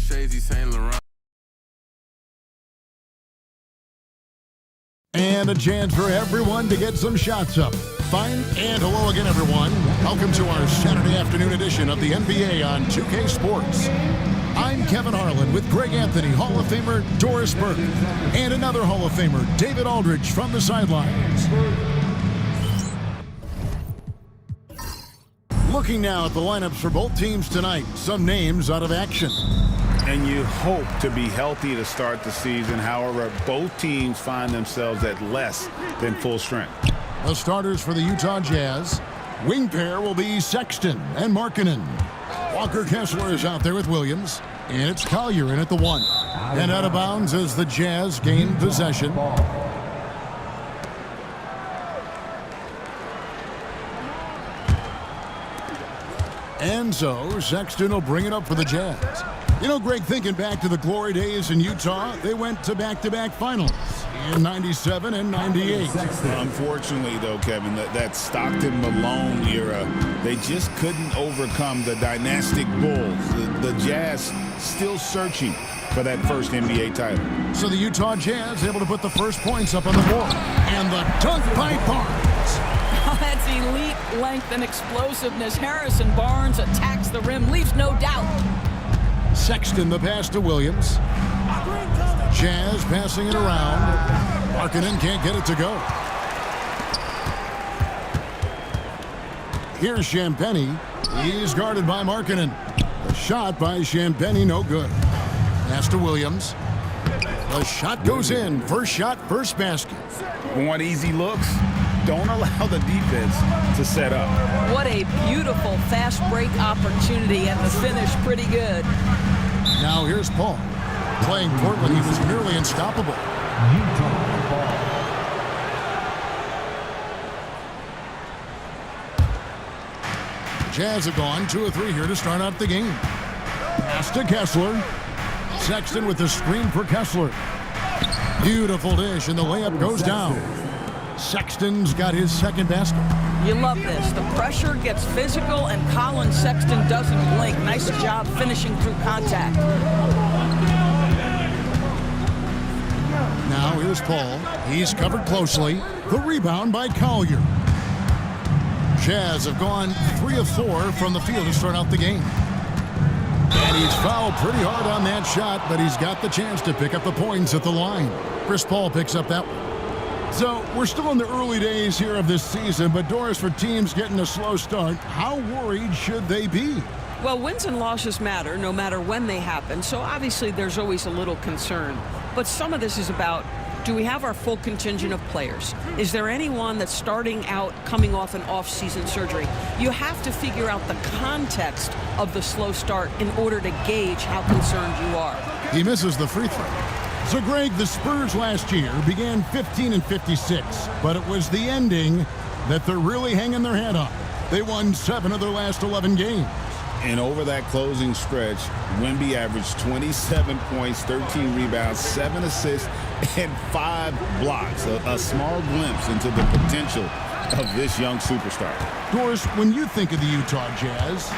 Shades, Saint Laurent. And a chance for everyone to get some shots up. Fine, and hello again, everyone. Welcome to our Saturday afternoon edition of the NBA on 2K Sports. I'm Kevin Harlan with Greg Anthony, Hall of Famer Doris Burke, and another Hall of Famer, David Aldridge, from the sidelines. Looking now at the lineups for both teams tonight, some names out of action. And you hope to be healthy to start the season. However, both teams find themselves at less than full strength. The starters for the Utah Jazz. Wing pair will be Sexton and Markkanen. Walker Kessler is out there with Williams. And it's Collier in at the 1. And out of bounds as the Jazz gain possession. And so Sexton will bring it up for the Jazz. You know, Greg, thinking back to the glory days in Utah, they went to back-to-back finals in 97 and 98. Unfortunately, though, Kevin, that Stockton-Malone era, they just couldn't overcome the dynastic Bulls. The Jazz still searching for that first NBA title. So the Utah Jazz able to put the first points up on the board. And the dunk by Barnes. Oh, that's elite length and explosiveness. Harrison Barnes attacks the rim, leaves no doubt. Sexton the pass to Williams. Jazz passing it around. Markkanen can't get it to go. Here's Champagnie. He's guarded by Markkanen. The shot by Champagnie, no good. Pass to Williams. The shot goes in. First shot, first basket. Want easy looks? Don't allow the defense to set up. What a beautiful fast break opportunity, and the finish pretty good. Now here's Paul. Playing Portland, he was nearly unstoppable. Jazz have gone 2 of 3 here to start out the game. Pass to Kessler. Sexton with the screen for Kessler. Beautiful dish, and the layup goes down. Sexton's got his second basket. You love this. The pressure gets physical, and Colin Sexton doesn't blink. Nice job finishing through contact. Now here's Paul. He's covered closely. The rebound by Collier. Jazz have gone 3 of 4 from the field to start out the game. And he's fouled pretty hard on that shot, but he's got the chance to pick up the points at the line. Chris Paul picks up that one. So we're still in the early days here of this season, but Doris, for teams getting a slow start, how worried should they be? Well, wins and losses matter no matter when they happen, so obviously there's always a little concern. But some of this is about, do we have our full contingent of players? Is there anyone that's starting out coming off an off-season surgery? You have to figure out the context of the slow start in order to gauge how concerned you are. He misses the free throw. So, Greg, the Spurs last year began 15 and 56, but it was the ending that they're really hanging their head on. They won 7 of their last 11 games. And over that closing stretch, Wemby averaged 27 points, 13 rebounds, 7 assists, and 5 blocks. A small glimpse into the potential of this young superstar. Doris, when you think of the Utah Jazz,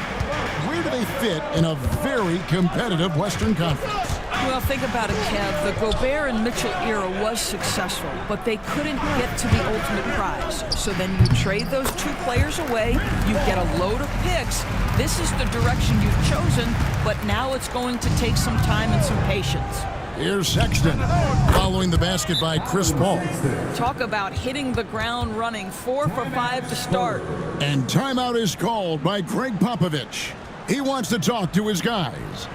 where do they fit in a very competitive Western Conference? Well, think about it, Kev. The Gobert and Mitchell era was successful, but they couldn't get to the ultimate prize. So then you trade those 2 players away, you get a load of picks. This is the direction you've chosen, but now it's going to take some time and some patience. Here's Sexton, following the basket by Chris Paul. Talk about hitting the ground running, 4 for 5 to start. And timeout is called by Greg Popovich. He wants to talk to his guys.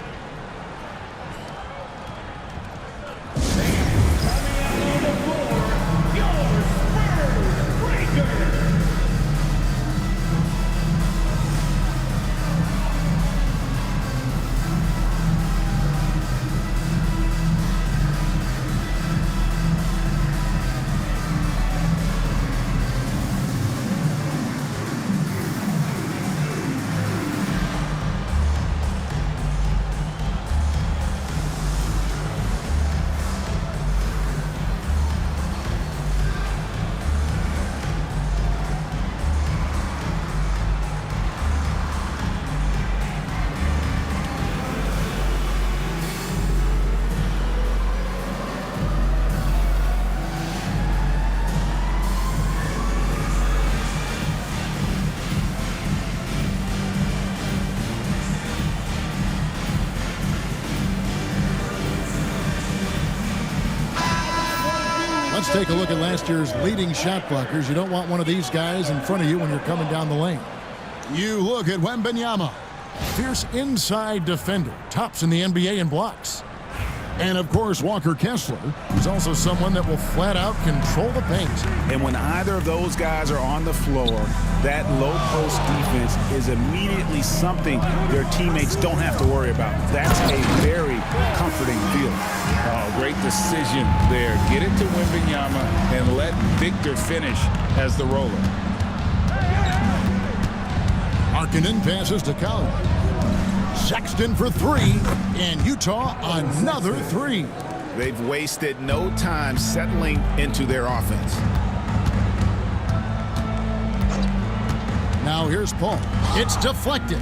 take a look at last year's leading shot blockers. You don't want one of these guys in front of you when you're coming down the lane. You look at Wembanyama. Fierce inside defender. Tops in the NBA in blocks. And, of course, Walker Kessler is also someone that will flat out control the paint. And when either of those guys are on the floor, that low post defense is immediately something their teammates don't have to worry about. That's a very comforting feeling. Oh, great decision there. Get it to Wembanyama and let Victor finish as the roller. Markkanen passes to Collins. Sexton for three, and Utah another three. They've wasted no time settling into their offense. Now here's Paul. It's deflected.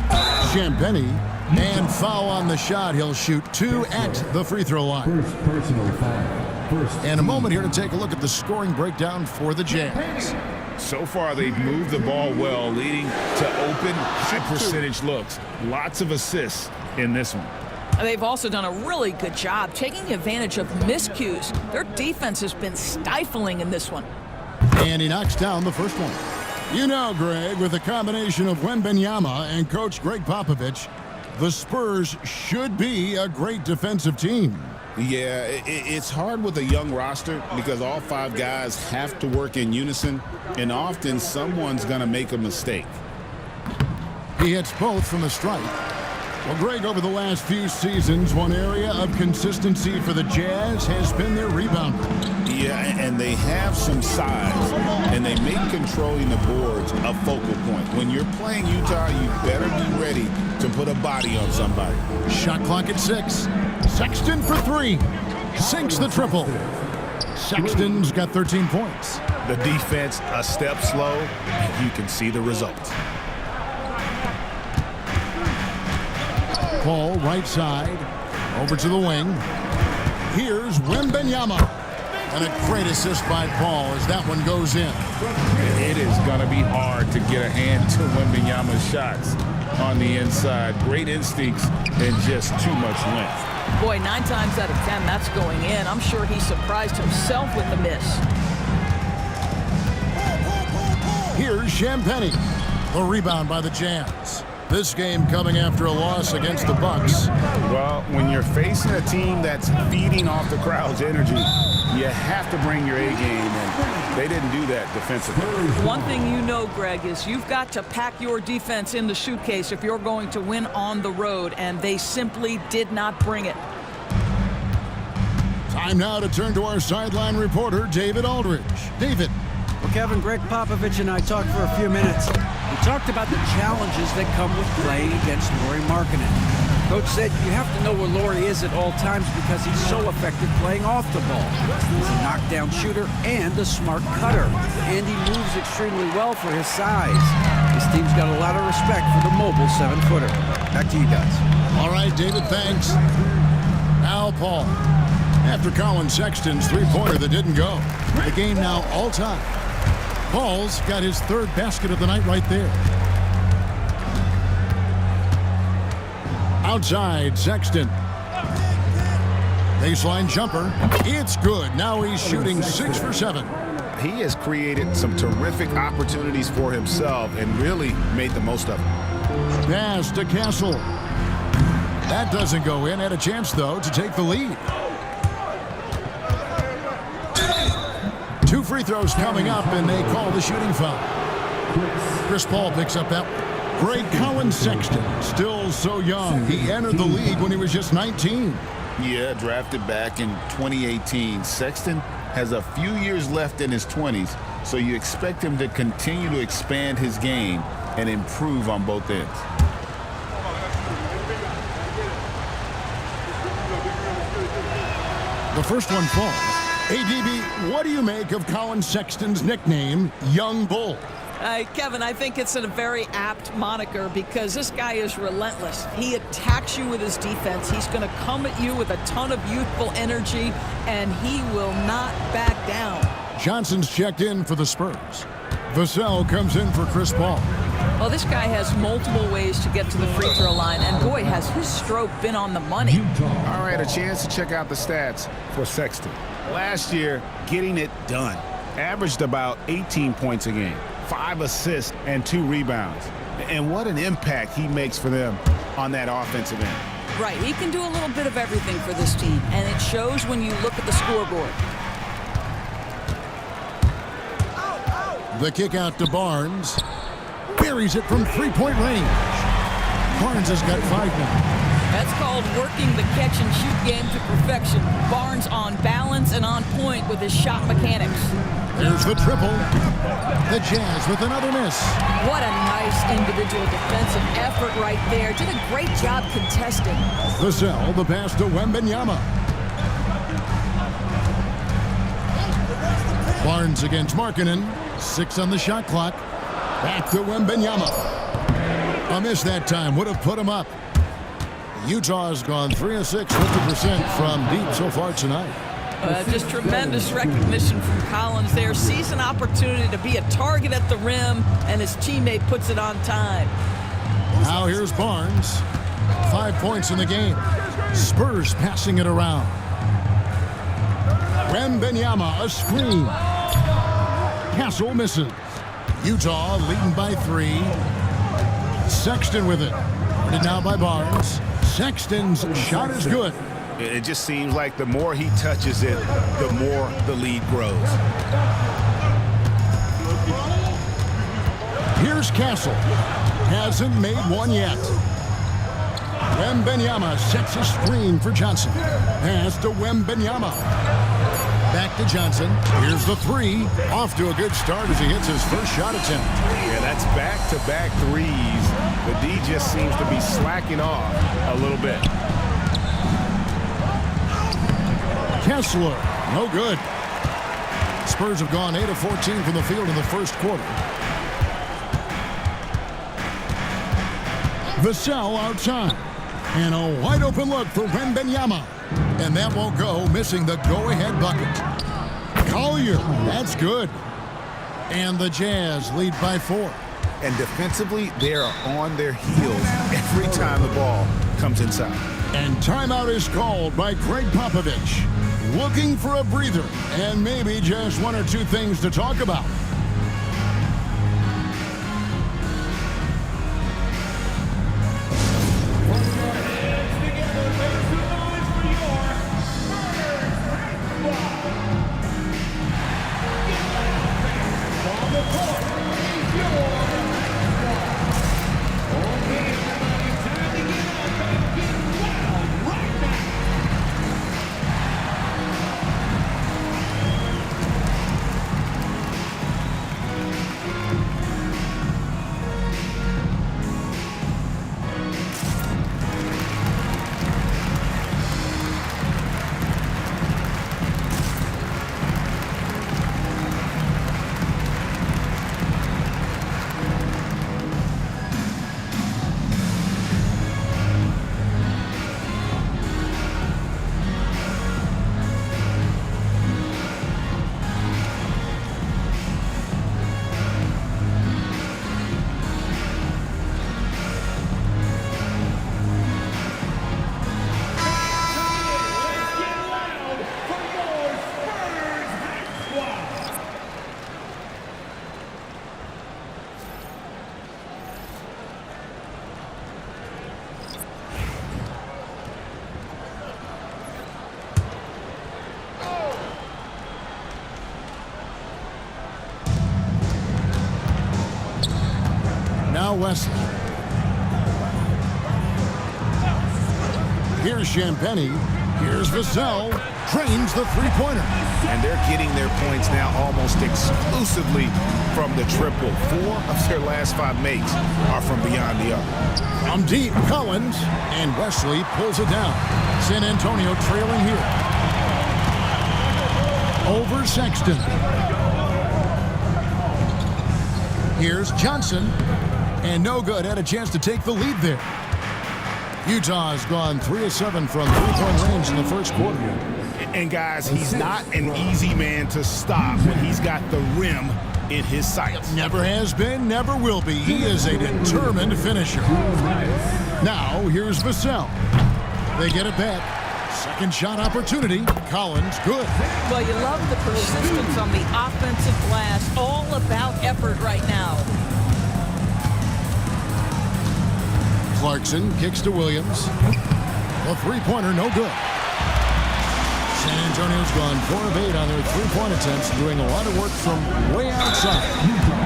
Champagnie, and foul on the shot. He'll shoot 2 at the free throw line. First personal foul. And a moment here to take a look at the scoring breakdown for the Jazz. So far, they've moved the ball well, leading to open, high-percentage looks. Lots of assists in this one. They've also done a really good job taking advantage of miscues. Their defense has been stifling in this one. And he knocks down the first one. You know, Greg, with a combination of Wembanyama and Coach Greg Popovich, the Spurs should be a great defensive team. Yeah, it's hard with a young roster because all 5 guys have to work in unison, and often someone's going to make a mistake. He hits both from the stripe. Well, Greg, over the last few seasons, one area of consistency for the Jazz has been their rebounding. Yeah, and they have some size, and they make controlling the boards a focal point. When you're playing Utah, you better be ready to put a body on somebody. Shot clock at 6. Sexton for 3. Sinks the triple. Sexton's got 13 points. The defense a step slow, and you can see the result. Paul, right side, over to the wing. Here's Wembanyama. And a great assist by Paul as that one goes in. It is going to be hard to get a hand to Wembanyama's shots on the inside. Great instincts and just too much length. Boy, 9 times out of 10, that's going in. I'm sure he surprised himself with the miss. Here's Champagnie. The rebound by the Jazz. This game coming after a loss against the Bucks. Well, when you're facing a team that's feeding off the crowd's energy, you have to bring your A game, and they didn't do that defensively. One thing you know, Greg, is you've got to pack your defense in the suitcase if you're going to win on the road, and they simply did not bring it. Time now to turn to our sideline reporter, David Aldridge. David. Well, Kevin, Greg Popovich and I talked for a few minutes. We talked about the challenges that come with playing against Lauri Markkanen. Coach said you have to know where Lauri is at all times because he's so effective playing off the ball. He's a knockdown shooter and a smart cutter, and he moves extremely well for his size. This team's got a lot of respect for the mobile 7-footer. Back to you guys. All right, David, thanks. Now Paul. After Colin Sexton's three-pointer that didn't go, the game now all-time. Paul's got his 3rd basket of the night right there. Outside, Sexton. Baseline jumper. It's good. Now he's shooting 6 for 7. He has created some terrific opportunities for himself and really made the most of them. Pass to Castle. That doesn't go in. Had a chance, though, to take the lead. 2 free throws coming up, and they call the shooting foul. Chris Paul picks up that one. Great Colin Sexton, still so young. He entered the league when he was just 19. Yeah, drafted back in 2018. Sexton has a few years left in his 20s, so you expect him to continue to expand his game and improve on both ends. The first one falls. Hey, DB, what do you make of Colin Sexton's nickname, Young Bull? Kevin, I think it's a very apt moniker because this guy is relentless. He attacks you with his defense. He's going to come at you with a ton of youthful energy, and he will not back down. Johnson's checked in for the Spurs. Vassell comes in for Chris Paul. Well, this guy has multiple ways to get to the free throw line, and boy, has his stroke been on the money. All right, a chance to check out the stats for Sexton. Last year, getting it done. Averaged about 18 points a game, 5 assists, and 2 rebounds. And what an impact he makes for them on that offensive end. Right, he can do a little bit of everything for this team, and it shows when you look at the scoreboard. The kick out to Barnes. Buries it from three-point range. Barnes has got 5 now. That's called working the catch-and-shoot game to perfection. Barnes on balance and on point with his shot mechanics. Here's the triple. The Jazz with another miss. What a nice individual defensive effort right there. Did a great job contesting. Vassell, the pass to Wembanyama. Barnes against Markkanen. 6 on the shot clock. Back to Wembanyama. A miss that time would have put him up. Utah's gone 3 of 6, 50% from deep so far tonight. Just tremendous recognition from Collins there. Sees an opportunity to be a target at the rim, and his teammate puts it on time. Now here's Barnes. 5 points in the game. Spurs passing it around. Wembanyama, a screen. Castle misses. Utah leading by 3. Sexton with it. Guarded now by Barnes. Sexton's shot is good. It just seems like the more he touches it, the more the lead grows. Here's Castle. Hasn't made one yet. Wembanyama sets a screen for Johnson. Pass to Wembanyama. Back to Johnson. Here's the 3. Off to a good start as he hits his first shot attempt. Yeah, that's back-to-back threes. The D just seems to be slacking off a little bit. Kessler, no good. Spurs have gone 8 of 14 from the field in the first quarter. Vassell outside. And a wide open look for Wembanyama. And that won't go, missing the go-ahead bucket. Collier, that's good. And the Jazz lead by 4. And defensively, they are on their heels every time the ball comes inside. And timeout is called by Greg Popovich. Looking for a breather and maybe just 1 or 2 things to talk about. Now Wesley. Here's Champagny. Here's Vassell. Trains the three-pointer. And they're getting their points now almost exclusively from the triple. 4 of their last 5 makes are from beyond the arc. From deep, Collins. And Wesley pulls it down. San Antonio trailing here. Over Sexton. Here's Johnson. And no good. Had a chance to take the lead there. Utah's gone 3 of 7 from three-point range in the first quarter. And guys, he's not an easy man to stop when he's got the rim in his sights. Never has been, never will be. He is a determined finisher. Now, here's Vassell. They get it back. Second shot opportunity. Collins, good. Well, you love the persistence on the offensive glass. All about effort right now. Clarkson kicks to Williams. The three-pointer, no good. San Antonio's gone 4 of 8 on their three-point attempts, doing a lot of work from way outside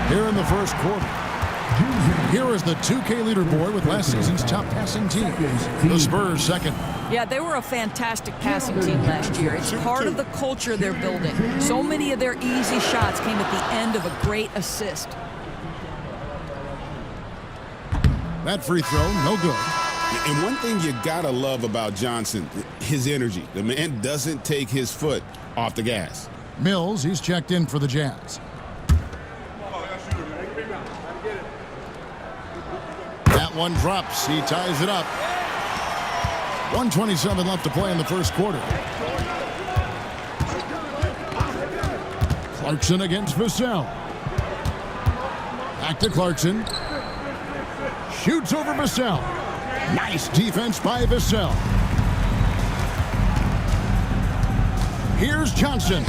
here in the first quarter. Here is the 2K leaderboard with last season's top passing team. The Spurs second. Yeah, they were a fantastic passing team last year. It's part of the culture they're building. So many of their easy shots came at the end of a great assist. That free throw, no good. And one thing you gotta love about Johnson, his energy. The man doesn't take his foot off the gas. Mills, he's checked in for the Jazz. That one drops. He ties it up. 1:27 left to play in the first quarter. Clarkson against Vassell. Back to Clarkson. Shoots over Vassell. Nice defense by Vassell. Here's Johnson.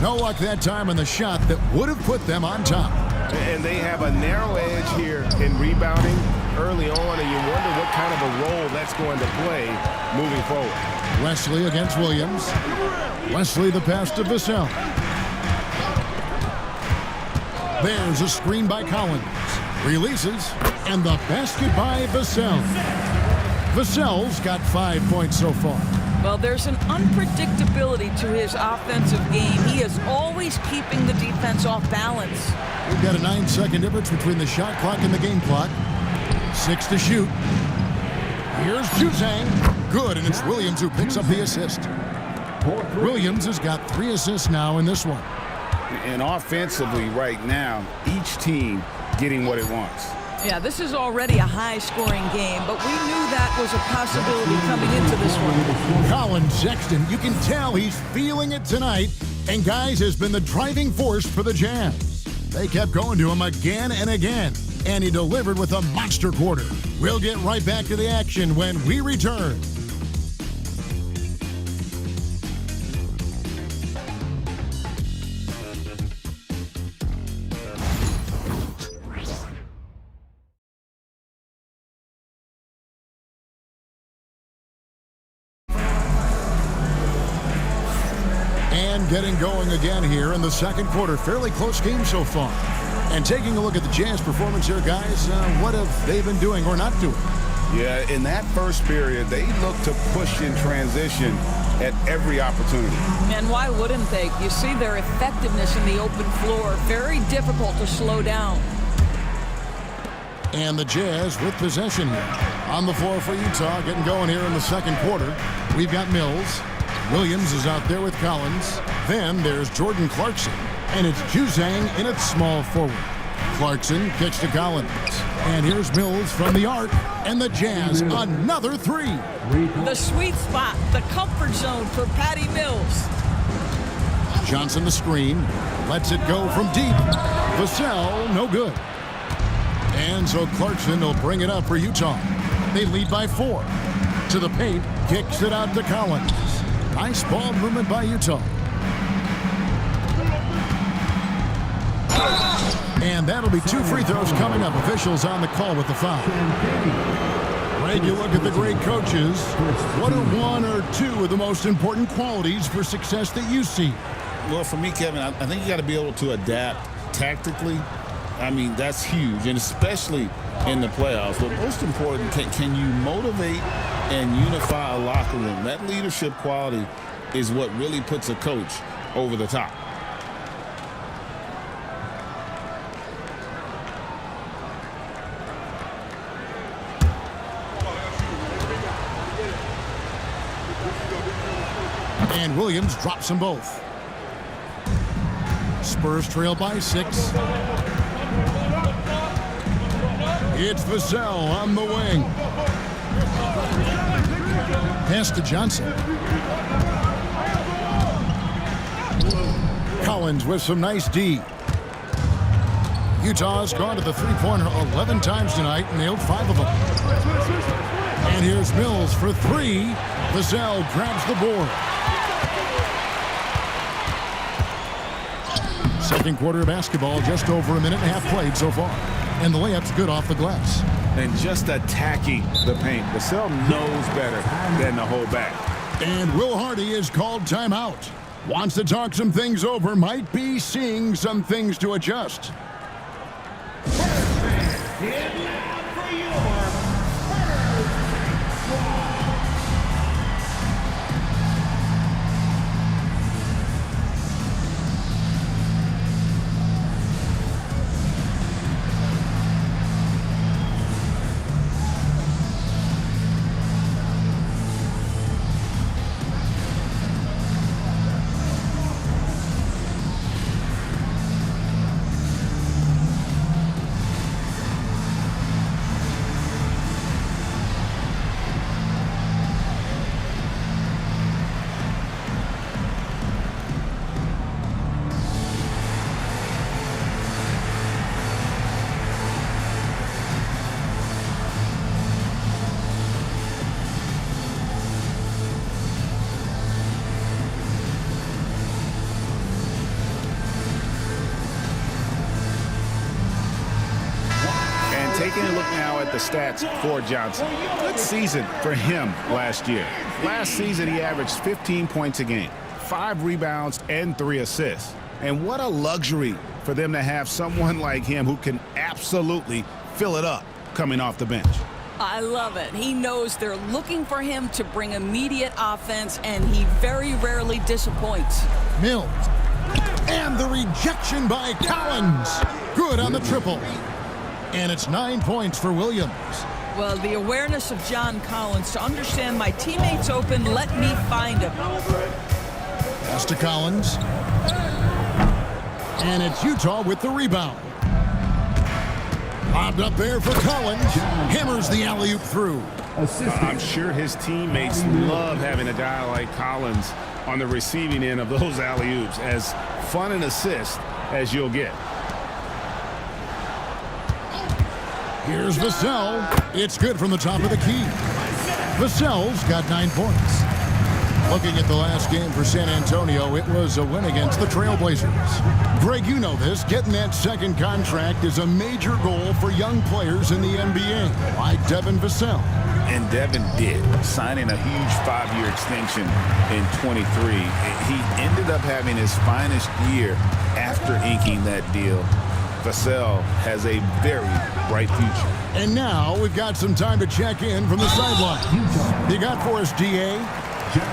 No luck that time on the shot that would have put them on top. And they have a narrow edge here in rebounding early on, and you wonder what kind of a role that's going to play moving forward. Wesley against Williams. Wesley the pass to Vassell. There's a screen by Collins. Releases, and the basket by Vassell. Vassell's got 5 points so far. Well, there's an unpredictability to his offensive game. He is always keeping the defense off balance. We've got a 9-second difference between the shot clock and the game clock. 6 to shoot. Here's Juzang. Good, and it's Williams who picks up the assist. Williams has got 3 assists now in this one. And offensively right now, each team getting what it wants. Yeah, this is already a high-scoring game, but we knew that was a possibility coming into this one. Colin Sexton, you can tell he's feeling it tonight, and guys has been the driving force for the Jazz. They kept going to him again and again, and he delivered with a monster quarter. We'll get right back to the action when we return. Getting going again here in the second quarter. Fairly close game so far. And taking a look at the Jazz performance here, guys, what have they been doing or not doing? Yeah, in that first period, they looked to push in transition at every opportunity. And why wouldn't they? You see their effectiveness in the open floor. Very difficult to slow down. And the Jazz with possession here. On the floor for Utah, getting going here in the second quarter. We've got Mills. Williams is out there with Collins. Then there's Jordan Clarkson. And it's Juzang in its small forward. Clarkson kicks to Collins. And here's Mills from the arc. And the Jazz, another 3. The sweet spot, the comfort zone for Patty Mills. Johnson the screen. Lets it go from deep. Vassell, no good. And so Clarkson will bring it up for Utah. They lead by 4. To the paint, kicks it out to Collins. Nice ball movement by Utah. And that'll be 2 free throws coming up. Officials on the call with the foul. Greg, you look at the great coaches. What are 1 or 2 of the most important qualities for success that you see? Well, for me, Kevin, I think you got to be able to adapt tactically. I mean, that's huge, and especially in the playoffs. But most important, can you motivate and unify a locker room? That leadership quality is what really puts a coach over the top. And Williams drops them both. Spurs trail by 6. It's Vassell on the wing. Pass to Johnson. Collins with some nice D. Utah's gone to the three-pointer 11 times tonight and nailed 5 of them. And here's Mills for three. Vassell grabs the board. Second quarter of basketball, just over a minute and a half played so far. And the layup's good off the glass. And just attacking the paint. Vassell knows better than to hold back. And Will Hardy is called timeout. Wants to talk some things over, might be seeing some things to adjust. Taking a look now at the stats for Johnson. Good season for him last year. Last season, he averaged 15 points a game, 5 rebounds, and 3 assists. And what a luxury for them to have someone like him who can absolutely fill it up coming off the bench. I love it. He knows they're looking for him to bring immediate offense, and he very rarely disappoints. Mills. And the rejection by Collins. Good on the triple. And it's 9 points for Williams. Well, the awareness of John Collins to understand my teammate's open, let me find him. Pass to Collins. And it's Utah with the rebound. Lobbed up there for Collins. Hammers the alley-oop through. I'm sure his teammates love having a guy like Collins on the receiving end of those alley-oops. As fun an assist as you'll get. Here's Vassell. It's good from the top of the key. Vassell's got 9 points. Looking at the last game for San Antonio, it was a win against the Trailblazers. Greg, you know this. Getting that second contract is a major goal for young players in the NBA, like Devin Vassell. And Devin did, signing a huge 5-year extension in 23. He ended up having his finest year after inking that deal. Vassell has a very bright future. And now we've got some time to check in from the sideline. You got for us, DA?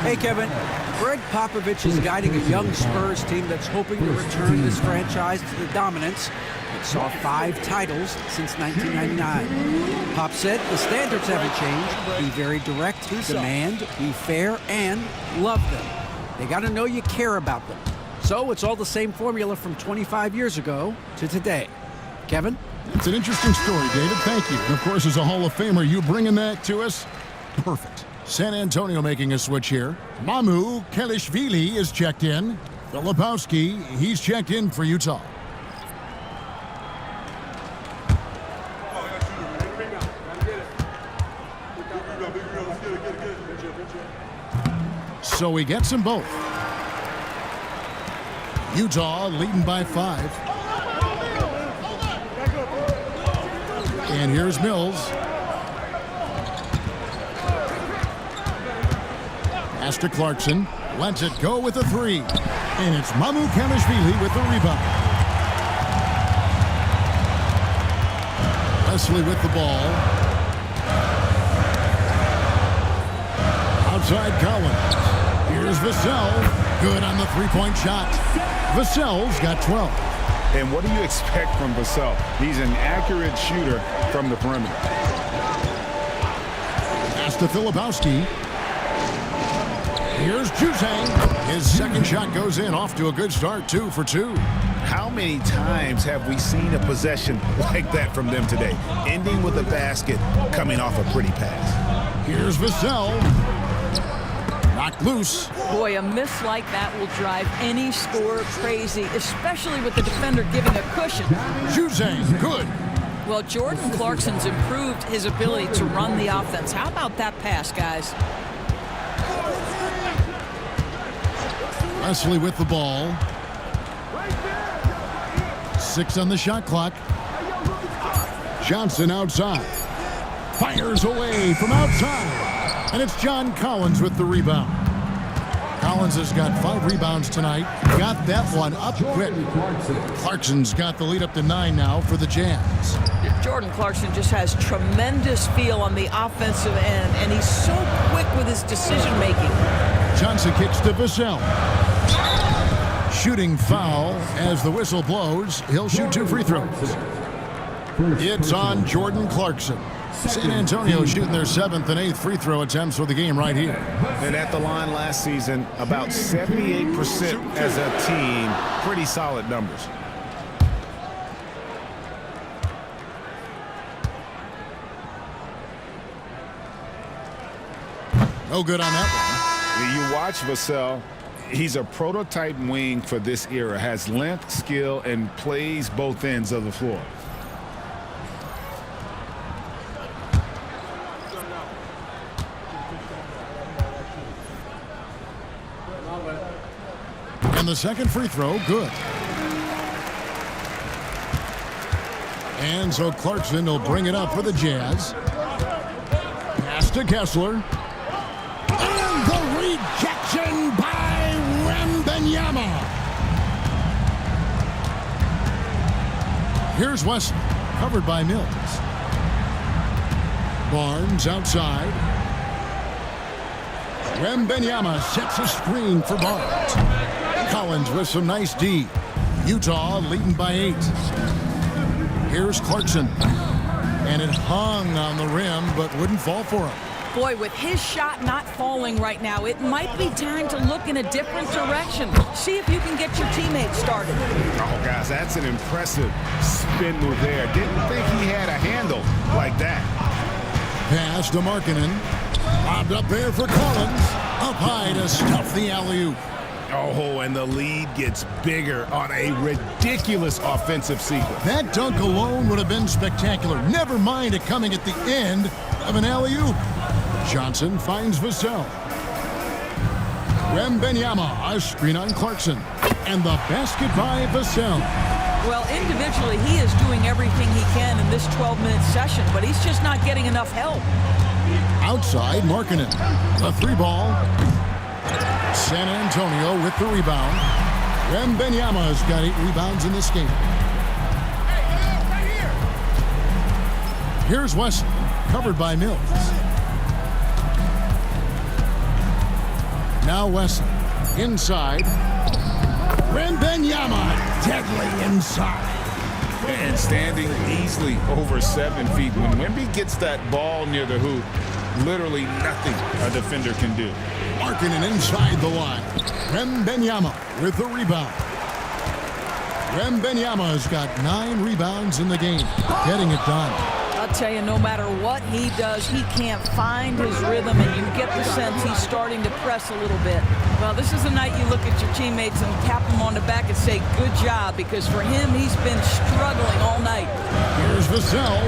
Hey, Kevin. Greg Popovich is guiding a young Spurs team that's hoping to return this franchise to the dominance that saw 5 titles since 1999. Pop said the standards haven't changed. Be very direct, demand, be fair, and love them. They got to know you care about them. So it's all the same formula from 25 years ago to today. Kevin? It's an interesting story, David. Thank you. And of course, as a Hall of Famer, you bringing that to us? Perfect. San Antonio making a switch here. Mamu Kelishvili is checked in. Filipowski, he's checked in for Utah. So we gets them both. Utah leading by 5. And here's Mills. Pass to Clarkson. Lets it go with a 3. And it's Mamu Kelishvili with the rebound. Wesley with the ball. Outside Collins. Here's Vassell. Good on the 3-point shot. Vassell's got 12. And what do you expect from Vassell? He's an accurate shooter from the perimeter. Pass to Filipowski. Here's Juzang. His second shot goes in, off to a good start, 2 for 2. How many times have we seen a possession like that from them today? Ending with a basket, coming off a pretty pass. Here's Vassell. Knocked loose. Boy, a miss like that will drive any scorer crazy, especially with the defender giving a cushion. Juzang, good. Well, Jordan Clarkson's improved his ability to run the offense. How about that pass, guys? Wesley with the ball. 6 on the shot clock. Johnson outside. Fires away from outside. And it's John Collins with the rebound. Collins has got 5 rebounds tonight. Got that one up quick. Clarkson's got the lead up to 9 now for the Jazz. Jordan Clarkson just has tremendous feel on the offensive end, and he's so quick with his decision making. Johnson kicks to Vassell. Shooting foul as the whistle blows. He'll shoot 2 free throws. It's on Jordan Clarkson. San Antonio shooting their 7th and 8th free throw attempts for the game right here. And at the line last season, about 78% as a team. Pretty solid numbers. No good on that one. You watch Vassell. He's a prototype wing for this era. Has length, skill, and plays both ends of the floor. And the second free throw, good. And so Clarkson will bring it up for the Jazz. Pass to Kessler. And the rejection by Wembanyama. Here's Wesley, covered by Mills. Barnes outside. Wembanyama sets a screen for Barnes. Collins with some nice D. Utah leading by 8. Here's Clarkson. And it hung on the rim, but wouldn't fall for him. Boy, with his shot not falling right now, it might be time to look in a different direction. See if you can get your teammates started. Oh, guys, that's an impressive spin move there. Didn't think he had a handle like that. Pass to Markkanen. Lobbed up there for Collins. Up high to stuff the alley-oop. Oh, and the lead gets bigger on a ridiculous offensive sequence. That dunk alone would have been spectacular. Never mind it coming at the end of an alley-oop. Johnson finds Vassell. Wembanyama, a screen on Clarkson. And the basket by Vassell. Well, individually, he is doing everything he can in this 12-minute session, but he's just not getting enough help. Outside, Markkanen. The 3-ball. San Antonio with the rebound. Wembanyama's got 8 rebounds in this game. Here's Wesley, covered by Mills. Now Wesley, inside. Wembanyama, deadly inside. And standing easily over 7 feet. When Wemby gets that ball near the hoop, literally nothing a defender can do. Markkanen inside the line. Wembanyama with the rebound. Wembanyama's got 9 rebounds in the game, getting it done. I'll tell you, no matter what he does, he can't find his rhythm, and you get the sense he's starting to press a little bit. Well, this is the night you look at your teammates and tap them on the back and say, good job, because for him, he's been struggling all night. Here's Vassell.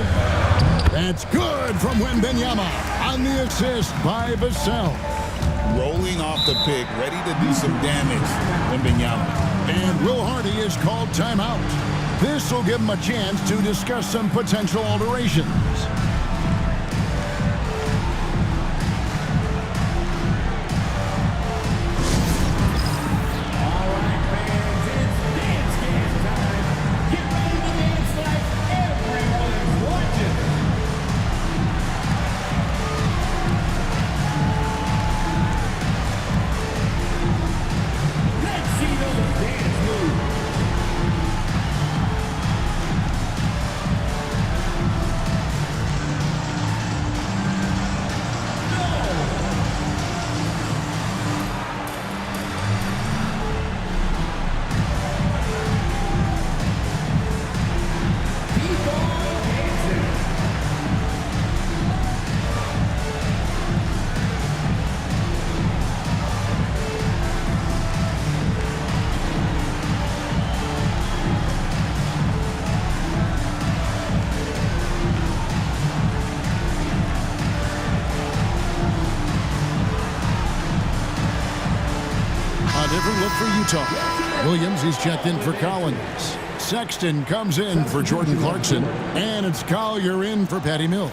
That's good from Wembanyama on the assist by Vassell. Rolling off the pick, ready to do some damage, Wembanyama. And Will Hardy is called timeout. This will give him a chance to discuss some potential alterations. different look for Utah. Williams, he's checked in for Collins. Sexton comes in for Jordan Clarkson. And it's Collier in for Patty Mills.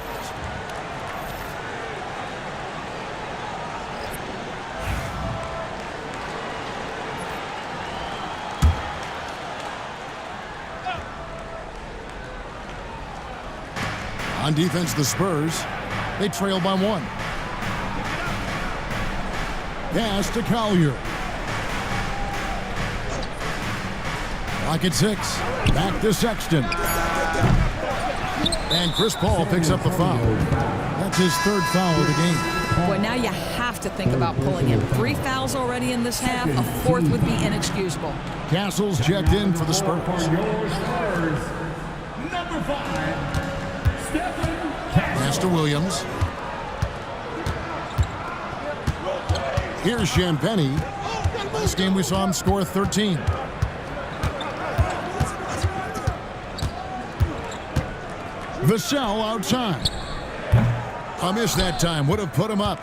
On defense, the Spurs, they trail by 1. Pass to Collier. Clock at 6. Back to Sexton. And Chris Paul picks up the foul. That's his 3rd foul of the game. Boy, now you have to think about pulling him. 3 fouls already in this half. A 4th would be inexcusable. Castle's checked in for the Spurs. Number 5. Pass to Williams. Here's Champagnie. Last game we saw him score 13. Vassell outside. A miss that time. Would have put him up.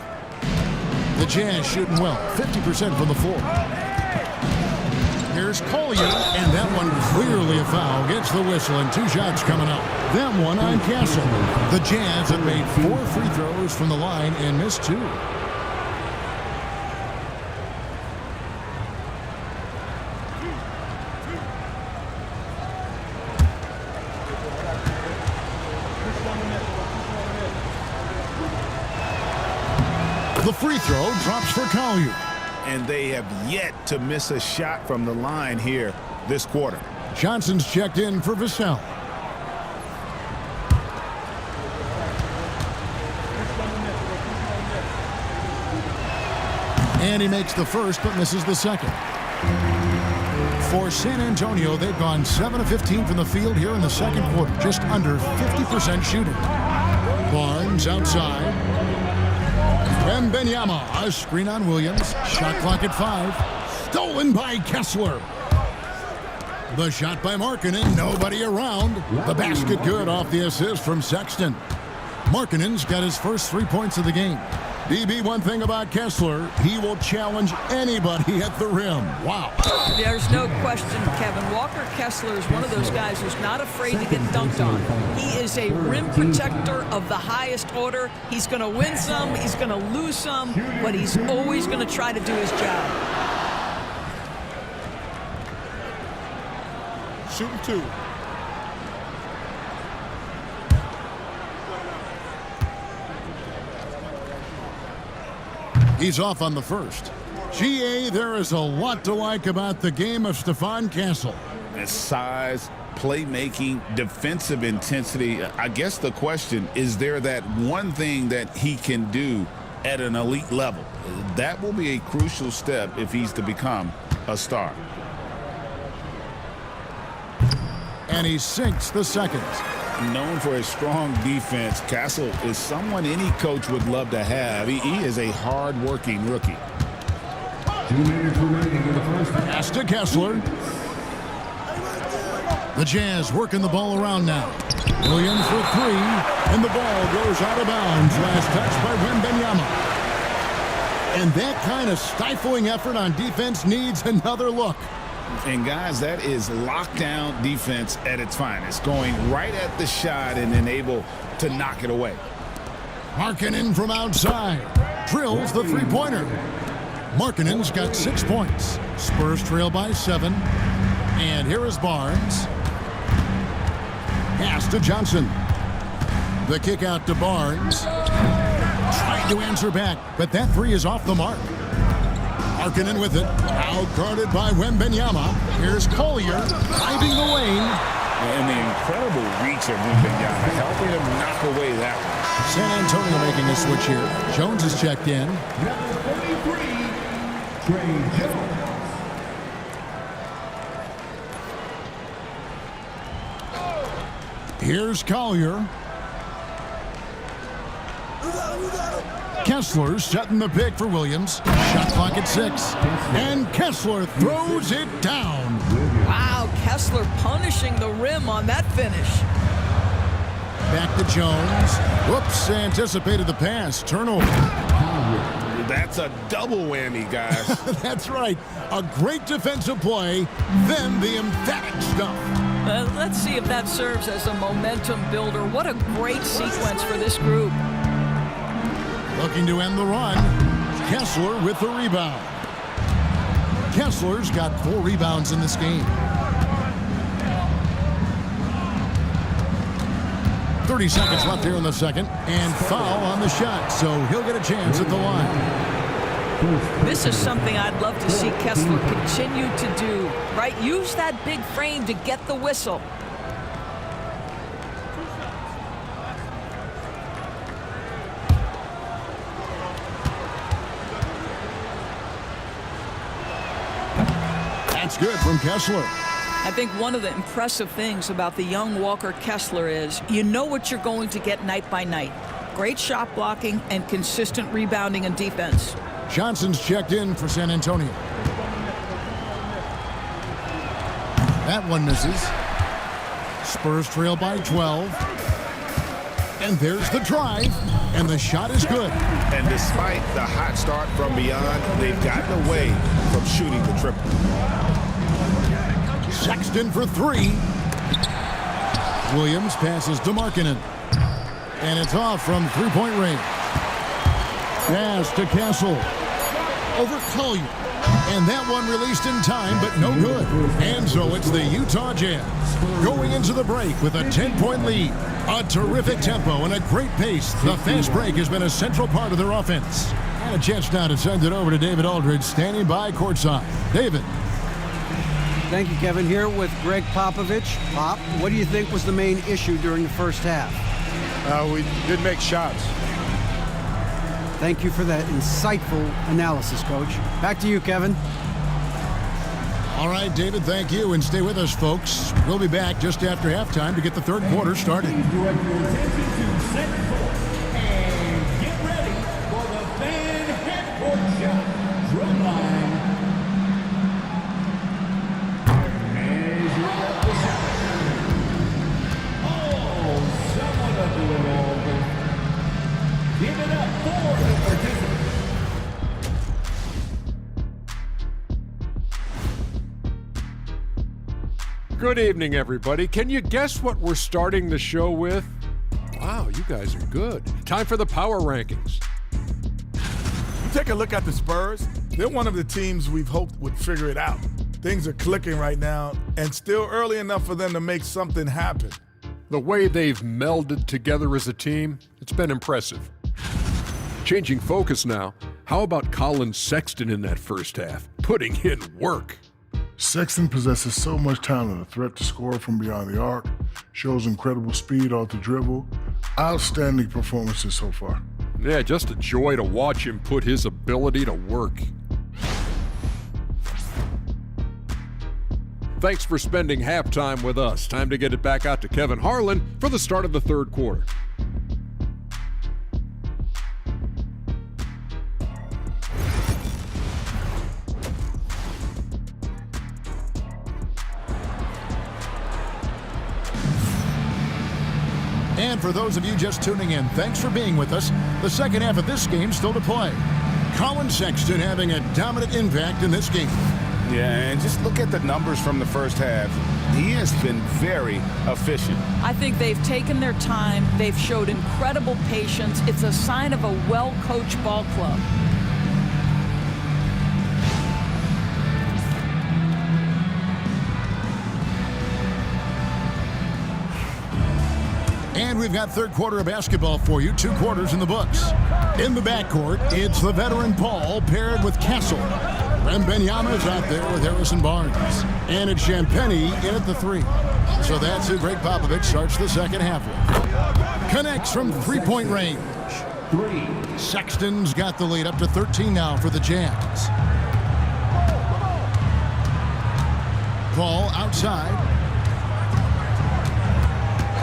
The Jazz shooting well. 50% from the floor. Here's Collier, and that one clearly a foul. Gets the whistle, and 2 shots coming up. That one on Castle. The Jazz have made 4 free throws from the line and missed 2. The free throw drops for Collier. And they have yet to miss a shot from the line here this quarter. Johnson's checked in for Vassell. And he makes the first but misses the second. For San Antonio, they've gone 7 of 15 from the field here in the second quarter. Just under 50% shooting. Barnes outside. Wembanyama, a screen on Williams. Shot clock at 5. Stolen by Kessler. The shot by Markkanen, nobody around. The basket good off the assist from Sexton. Markkanen's got his first 3 points of the game. BB, one thing about Kessler, he will challenge anybody at the rim. Wow. There's no question, Kevin. Walker Kessler is one of those guys who's not afraid to get dunked on. He is a rim protector of the highest order. He's going to win some, he's going to lose some, but he's always going to try to do his job. Shooting 2. He's off on the first. GA, there is a lot to like about the game of Stephon Castle. His size, playmaking, defensive intensity. I guess the question, is there that one thing that he can do at an elite level? That will be a crucial step if he's to become a star. And he sinks the second. Known for his strong defense, Castle is someone any coach would love to have. He is a hard-working rookie. 2 minutes remaining in the first half. Pass to Kessler. The Jazz working the ball around now. Williams for 3, and the ball goes out of bounds. Last touch by Wembanyama. And that kind of stifling effort on defense needs another look. And guys, that is lockdown defense at its finest, going right at the shot and then able to knock it away. Markkanen from outside drills the 3-pointer. Markkanen's got 6 points. Spurs trail by 7. And here is Barnes. Pass to Johnson. The kick out to Barnes. Trying to answer back, but that 3 is off the mark. Markkanen with it. Out-guarded by Wembanyama. Here's Collier driving the lane. And the incredible reach of Wembanyama, helping him knock away that one. San Antonio making a switch here. Jones is checked in. Number 33, Trey Jones. Here's Collier. Kessler setting the pick for Williams. Shot clock at 6. And Kessler throws it down. Wow, Kessler punishing the rim on that finish. Back to Jones. Whoops, anticipated the pass. Turnover. That's a double whammy, guys. That's right. A great defensive play, then the emphatic stuff. Let's see if that serves as a momentum builder. What a great sequence for this group. Looking to end the run. Kessler with the rebound. Kessler's got 4 rebounds in this game. 30 seconds left here in the second, and foul on the shot, so he'll get a chance at the line. This is something I'd love to see Kessler continue to do, right? Use that big frame to get the whistle. That's good from Kessler. I think one of the impressive things about the young Walker Kessler is you know what you're going to get night by night. Great shot blocking and consistent rebounding and defense. Johnson's checked in for San Antonio. That one misses. Spurs trail by 12. And there's the drive, and the shot is good. And despite the hot start from beyond, they've gotten away from shooting the triple. Sexton for 3. Williams passes to Markkanen. And it's off from three-point range. Pass to Castle. Over Collier. And that one released in time, but no good. And so it's the Utah Jazz going into the break with a 10-point lead. A terrific tempo and a great pace. The fast break has been a central part of their offense. And a chance now to send it over to David Aldridge, standing by courtside. David. Thank you, Kevin. Here with Greg Popovich. Pop, what do you think was the main issue during the first half? We did make shots. Thank you for that insightful analysis, Coach. Back to you, Kevin. All right, David, thank you. And stay with us, folks. We'll be back just after halftime to get the third quarter started. Direct your attention to second court and get ready for the fan half-court shot. Drum line. As you let the shot. Oh, someone will do it all. Give it up for the participants. Good evening, everybody. Can you guess what we're starting the show with? Wow, you guys are good. Time for the power rankings. You take a look at the Spurs, they're one of the teams we've hoped would figure it out. Things are clicking right now, and still early enough for them to make something happen. The way they've melded together as a team, it's been impressive. Changing focus now, how about Colin Sexton in that first half? Putting in work. Sexton possesses so much talent, a threat to score from beyond the arc, shows incredible speed off the dribble. Outstanding performances so far. Yeah, just a joy to watch him put his ability to work. Thanks for spending halftime with us. Time to get it back out to Kevin Harlan for the start of the third quarter. And for those of you just tuning in, thanks for being with us. The second half of this game still to play. Colin Sexton having a dominant impact in this game. Yeah, and just look at the numbers from the first half. He has been very efficient. I think they've taken their time. They've showed incredible patience. It's a sign of a well-coached ball club. And we've got third quarter of basketball for you, 2 quarters in the books. In the backcourt, it's the veteran Paul paired with Castle. Wembanyama is out there with Harrison Barnes. And it's Champagnie in at the 3. So that's who Greg Popovich starts the second half with. Connects from three-point range. 3. Sexton's got the lead up to 13 now for the Jazz. Paul outside.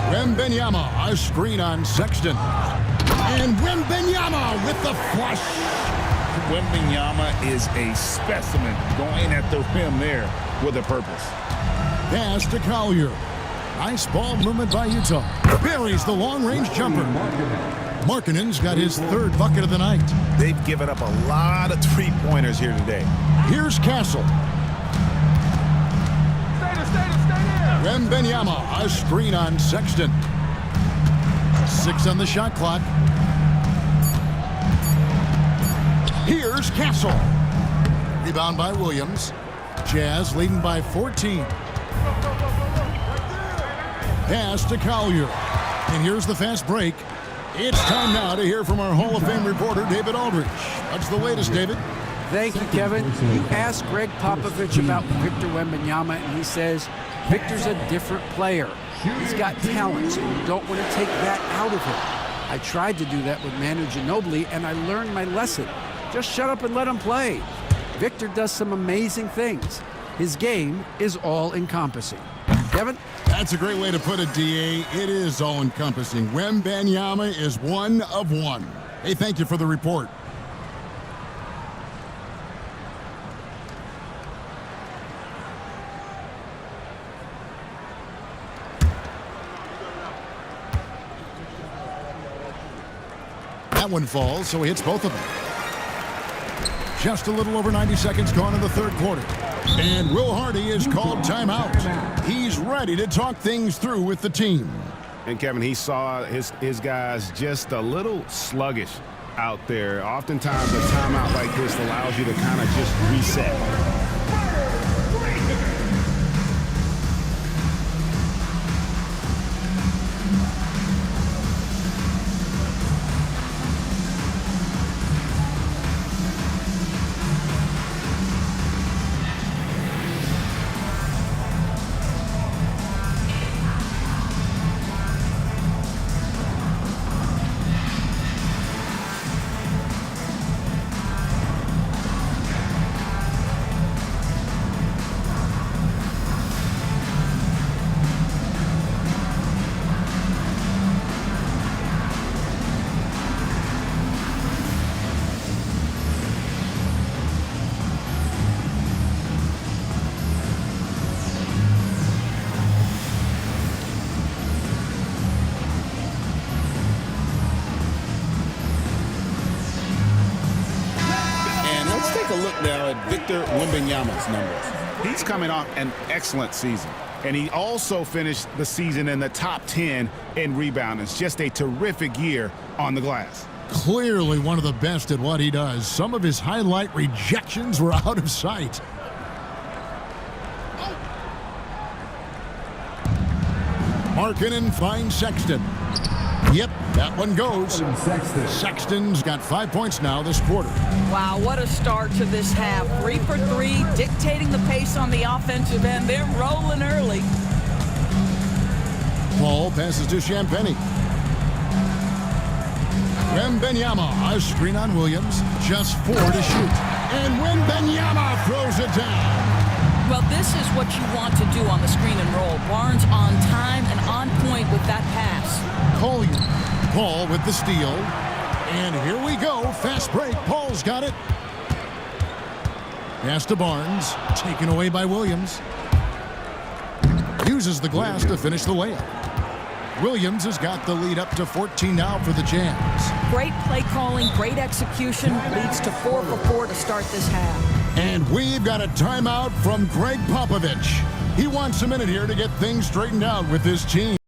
Wembanyama, a screen on Sexton. And Wembanyama with the flush. Wembanyama is a specimen going at the rim there with a purpose. Pass to Collier. Nice ball movement by Utah. Buries the long-range jumper. Markkanen's got his third bucket of the night. They've given up a lot of three-pointers here today. Here's Castle. Wembanyama, a screen on Sexton. 6 on the shot clock. Here's Castle. Rebound by Williams. Jazz leading by 14. Pass to Collier. And here's the fast break. It's time now to hear from our Hall of Fame reporter, David Aldridge. What's the latest, David? Thank you, Kevin. You asked Greg Popovich about Victor Wembanyama, and he says Victor's a different player. He's got talent, so you don't want to take that out of him. I tried to do that with Manu Ginobili, and I learned my lesson. Just shut up and let him play. Victor does some amazing things. His game is all-encompassing. Kevin? That's a great way to put it, D.A. It is all-encompassing. Wembanyama is one of one. Hey, thank you for the report. That one falls, so he hits both of them. Just a little over 90 seconds gone in the third quarter. And Will Hardy is called timeout. He's ready to talk things through with the team. And Kevin, he saw his guys just a little sluggish out there. Oftentimes a timeout like this allows you to kind of just reset. Now at Victor Wembanyama's numbers. He's coming off an excellent season, and he also finished the season in the top 10 in rebounding. It's just a terrific year on the glass. Clearly one of the best at what he does. Some of his highlight rejections were out of sight. Markkanen finds Sexton. Yep, that one goes. Sexton's got 5 points now this quarter. Wow, what a start to this half. 3 for 3, dictating the pace on the offensive end. They're rolling early. Paul passes to Champagny. Wembanyama, a screen on Williams. Just 4 to shoot. And Wembanyama throws it down. Well, this is what you want to do on the screen and roll. Barnes on time and on point with that pass. Collier. Paul with the steal. And here we go. Fast break. Paul's got it. Pass to Barnes. Taken away by Williams. Uses the glass to finish the layup. Williams has got the lead up to 14 now for the Jazz. Great play calling, great execution. Leads to 4 for 4 to start this half. And we've got a timeout from Greg Popovich. He wants a minute here to get things straightened out with his team.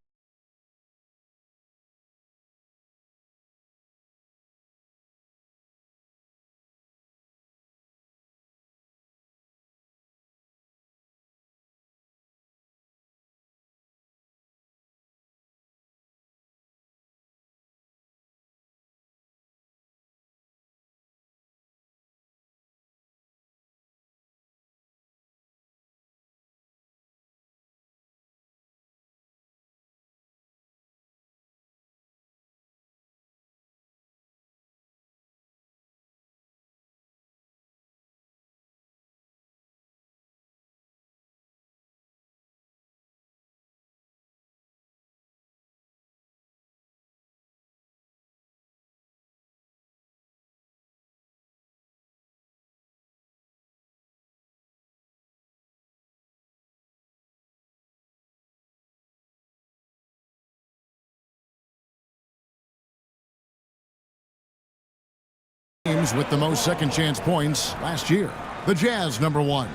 teams with the most second chance points last year. The Jazz, number 1.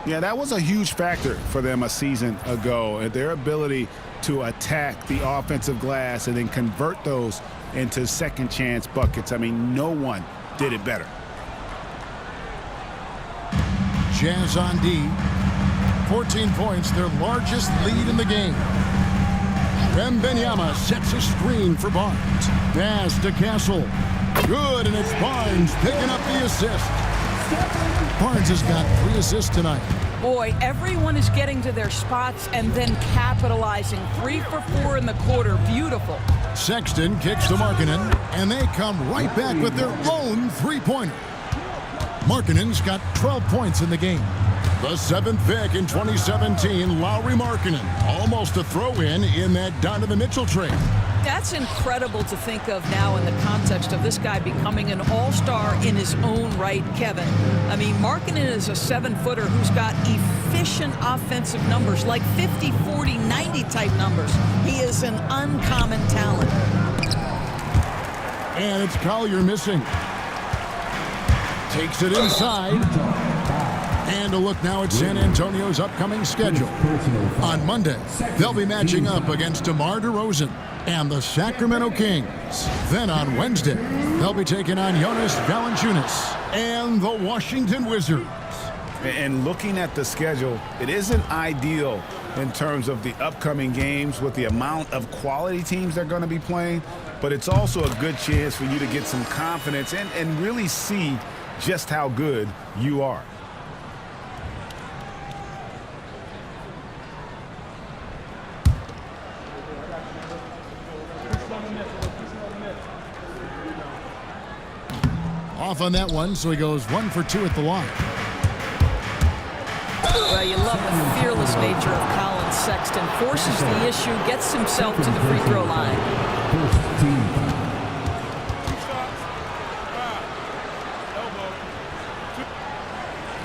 Yeah, that was a huge factor for them a season ago. And their ability to attack the offensive glass and then convert those into second chance buckets. I mean, no one did it better. Jazz on D. 14 points, their largest lead in the game. Wembanyama sets a screen for Barnes. Pass to Castle. Good, and it's Barnes picking up the assist. Barnes has got 3 assists tonight. Boy, everyone is getting to their spots and then capitalizing. 3 for 4 in the quarter. Beautiful. Sexton kicks to Markkanen, and they come right back with their own three-pointer. Markkanen's got 12 points in the game. The 7th pick in 2017, Lauri Markkanen. Almost a throw-in in that Donovan Mitchell trade. That's incredible to think of now in the context of this guy becoming an all-star in his own right, Kevin. I mean, Markkanen is a 7-footer who's got efficient offensive numbers, like 50, 40, 90 type numbers. He is an uncommon talent. And it's Collier missing. Takes it inside. And a look now at San Antonio's upcoming schedule. On Monday, they'll be matching up against DeMar DeRozan and the Sacramento Kings. Then on Wednesday, they'll be taking on Jonas Valanciunas and the Washington Wizards. And looking at the schedule, it isn't ideal in terms of the upcoming games with the amount of quality teams they're going to be playing, but it's also a good chance for you to get some confidence and really see just how good you are. Off on that one, so he goes 1 for 2 at the line. Well, you love the fearless nature of Colin Sexton. Forces the issue, gets himself to the free throw line.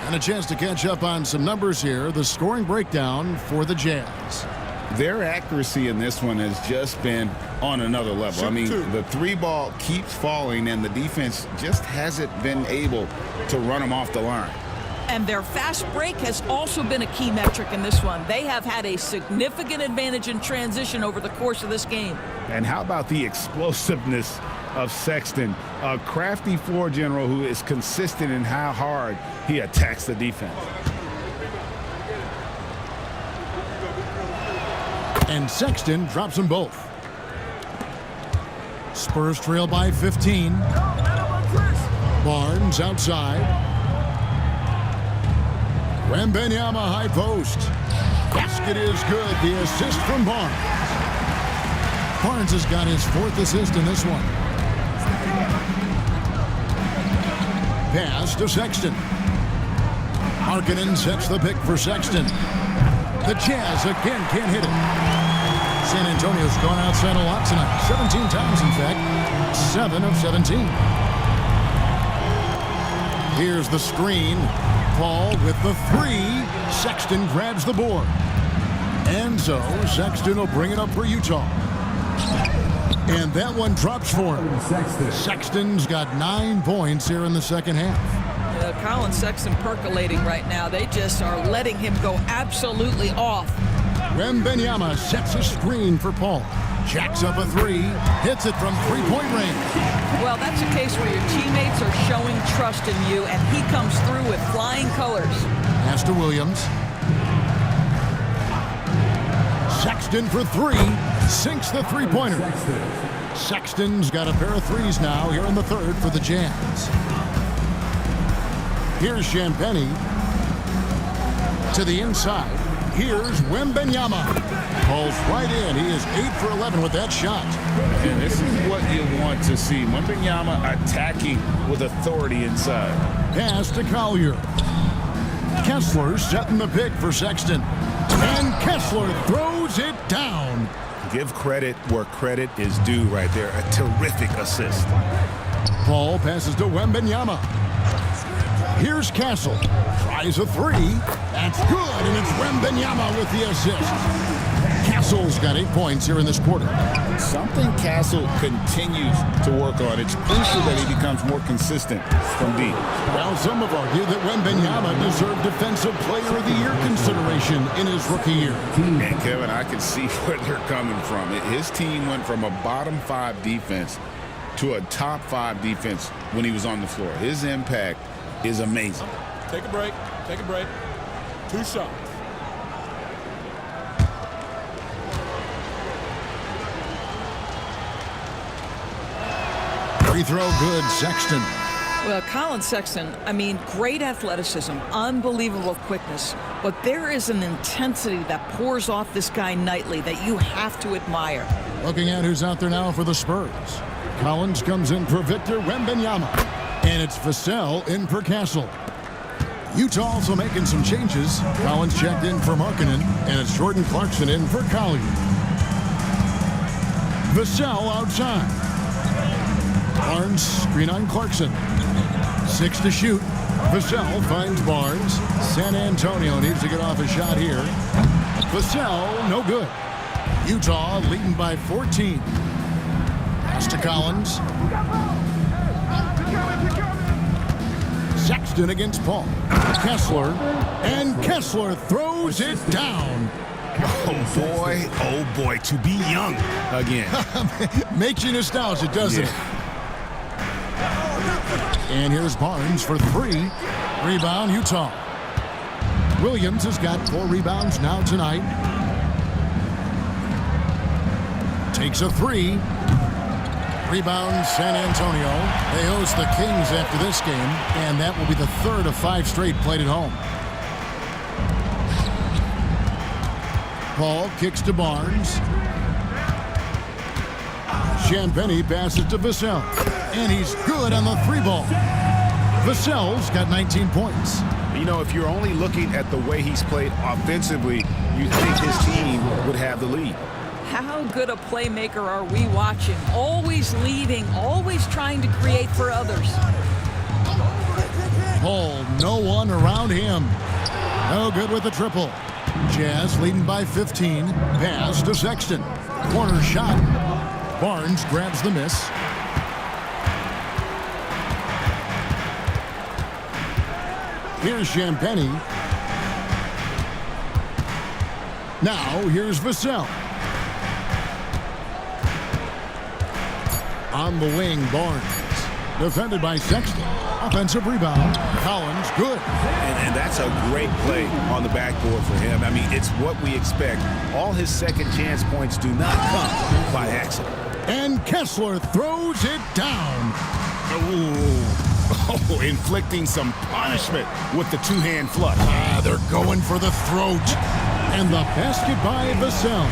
And a chance to catch up on some numbers here. The scoring breakdown for the Jazz. Their accuracy in this one has just been on another level. I mean, the 3-ball keeps falling, and the defense just hasn't been able to run them off the line. And their fast break has also been a key metric in this one. They have had a significant advantage in transition over the course of this game. And how about the explosiveness of Sexton, a crafty floor general who is consistent in how hard he attacks the defense. And Sexton drops them both. Spurs trail by 15. Barnes outside. Wembanyama high post. Basket is good. The assist from Barnes. Barnes has got his 4th assist in this one. Pass to Sexton. Markkanen sets the pick for Sexton. The Jazz again can't hit it. San Antonio's gone outside a lot tonight. 17 times, in fact. 7 of 17. Here's the screen. Paul with the 3. Sexton grabs the board. And so Sexton will bring it up for Utah. And that one drops for him. Sexton's got 9 points here in the second half. Colin Sexton percolating right now. They just are letting him go absolutely off. Wembanyama sets a screen for Paul. Jacks up a 3. Hits it from 3-point range. Well, that's a case where your teammates are showing trust in you, and he comes through with flying colors. Pass to Williams. Sexton for 3. Sinks the 3-pointer. Sexton's got a pair of 3s now here in the 3rd for the Jazz. Here's Champagnie to the inside. Here's Wembanyama. Pulls right in. He is 8 for 11 with that shot. And this is what you want to see. Wembanyama attacking with authority inside. Pass to Collier. Kessler setting the pick for Sexton. And Kessler throws it down. Give credit where credit is due right there. A terrific assist. Paul passes to Wembanyama. Here's Castle. Tries a 3. That's good, and it's Wembanyama with the assist. Castle's got 8 points here in this quarter. and something Castle continues to work on. It's crucial that he becomes more consistent from deep. Well, some have argued that Wembanyama deserved Defensive Player of the Year consideration in his rookie year. And Kevin, I can see where they're coming from. His team went from a bottom 5 defense to a top 5 defense when he was on the floor. His impact is amazing. Take a break. Take a break. 2 shots. Free throw good, Sexton. Well, Colin Sexton, I mean, great athleticism, unbelievable quickness, but there is an intensity that pours off this guy nightly that you have to admire. Looking at who's out there now for the Spurs. Collins comes in for Victor Wembanyama, and it's Vassell in for Castle. Utah also making some changes. Collins checked in for Markkanen, and it's Jordan Clarkson in for Collier. Vassell outside. Barnes screen on Clarkson. 6 to shoot. Vassell finds Barnes. San Antonio needs to get off a shot here. Vassell, no good. Utah leading by 14. Pass to Collins. Sexton against Paul. Kessler. And Kessler throws it down. Oh boy, to be young again. Makes you nostalgic, doesn't it? And here's Barnes for 3. Rebound, Utah. Williams has got 4 rebounds now tonight. Takes a 3. Rebound, San Antonio. They host the Kings after this game, and that will be the 3rd of 5 straight played at home. Paul kicks to Barnes. Champagny passes to Vassell. And he's good on the 3-ball. Vassell's got 19 points. You know, if you're only looking at the way he's played offensively, you think his team would have the lead. How good a playmaker are we watching? Always leading, always trying to create for others. Paul, no one around him. No good with the triple. Jazz leading by 15. Pass to Sexton. Corner shot. Barnes grabs the miss. Here's Champagny. Now here's Vassell. On the wing, Barnes. Defended by Sexton. Offensive rebound. Collins, good. And that's a great play on the backboard for him. I mean, it's what we expect. All his second chance points do not come by accident. And Kessler throws it down. Oh, inflicting some punishment with the 2-hand flush. They're going for the throat. And the basket by Vassell.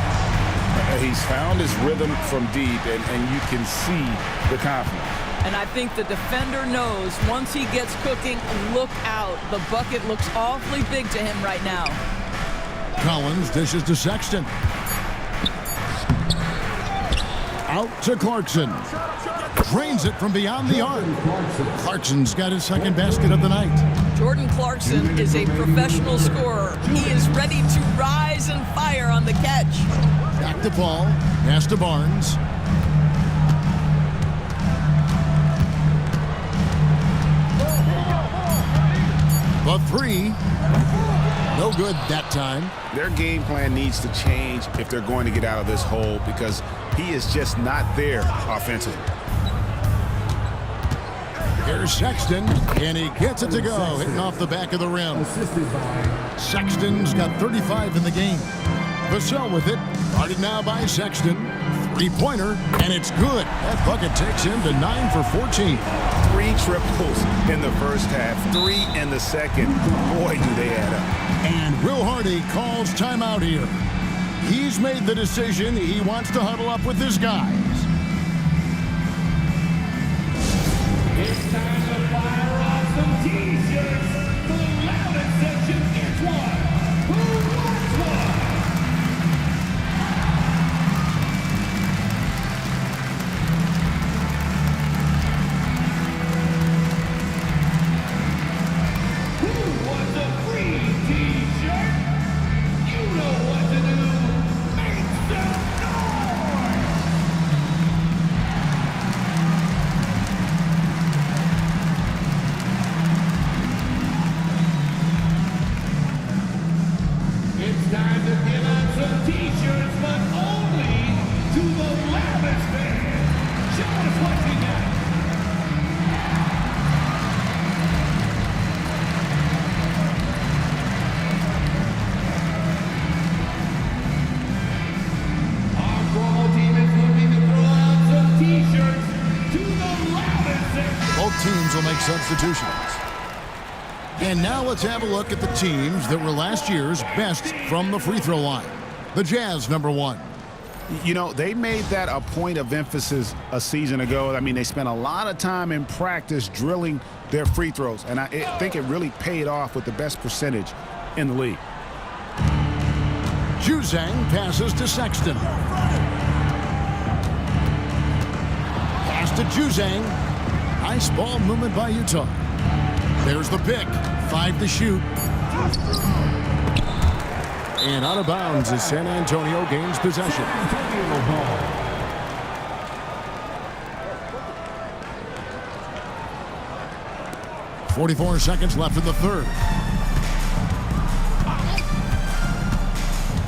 He's found his rhythm from deep, and you can see the confidence. And I think the defender knows once he gets cooking, look out. The bucket looks awfully big to him right now. Collins dishes to Sexton. Out to Clarkson. Drains it from beyond the arc. Clarkson's got his second basket of the night. Jordan Clarkson is a professional scorer. He is ready to rise and fire on the catch. Back to Paul. Pass to Barnes. The 3. No good that time. Their game plan needs to change if they're going to get out of this hole because he is just not there offensively. Here's Sexton, and he gets it to go, hitting off the back of the rim. Sexton's got 35 in the game. Vassell with it, guarded now by Sexton. 3-pointer, and it's good. That bucket takes him to 9 for 14. 3 triples in the first half, 3 in the second. Boy, do they add up. And Will Hardy calls timeout here. He's made the decision he wants to huddle up with his guys. It's time to fire off some T-shirts. The Loudon section gets one. Who wants one? Who wants a free T-shirt? You know what to do. Make some noise! substitutions. And now let's have a look at the teams that were last year's best from the free throw line. The Jazz, number 1. You know, they made that a point of emphasis a season ago. I mean, they spent a lot of time in practice drilling their free throws, and I think it really paid off with the best percentage in the league. Juzang passes to Sexton. Pass to Juzang. Nice ball movement by Utah. There's the pick. 5 to shoot. And out of bounds as San Antonio gains possession. 44 seconds left in the third.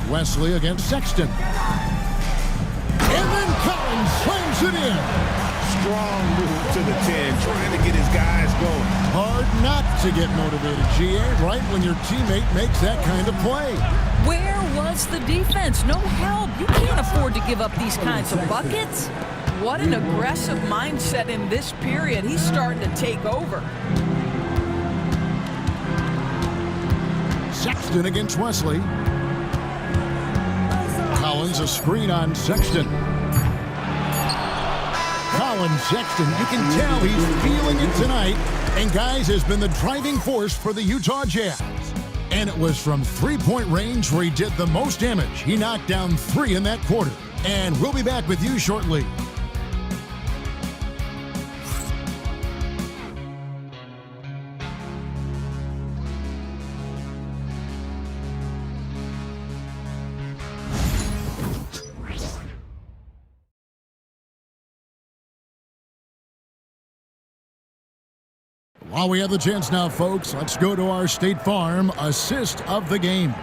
Wesley against Sexton. And then Collins slams it in. Strong move to the 10, trying to get his guys going. Hard not to get motivated, GA, right when your teammate makes that kind of play. Where was the defense? No help. You can't afford to give up these kinds of buckets. What an aggressive mindset in this period. He's starting to take over. Sexton against Wesley. Collins a screen on Sexton. Collins, Sexton, you can tell he's feeling it tonight. And guys, has been the driving force for the Utah Jazz. And it was from three-point range where he did the most damage. He knocked down 3 in that quarter. And we'll be back with you shortly. While we have the chance now, folks, let's go to our State Farm assist of the game.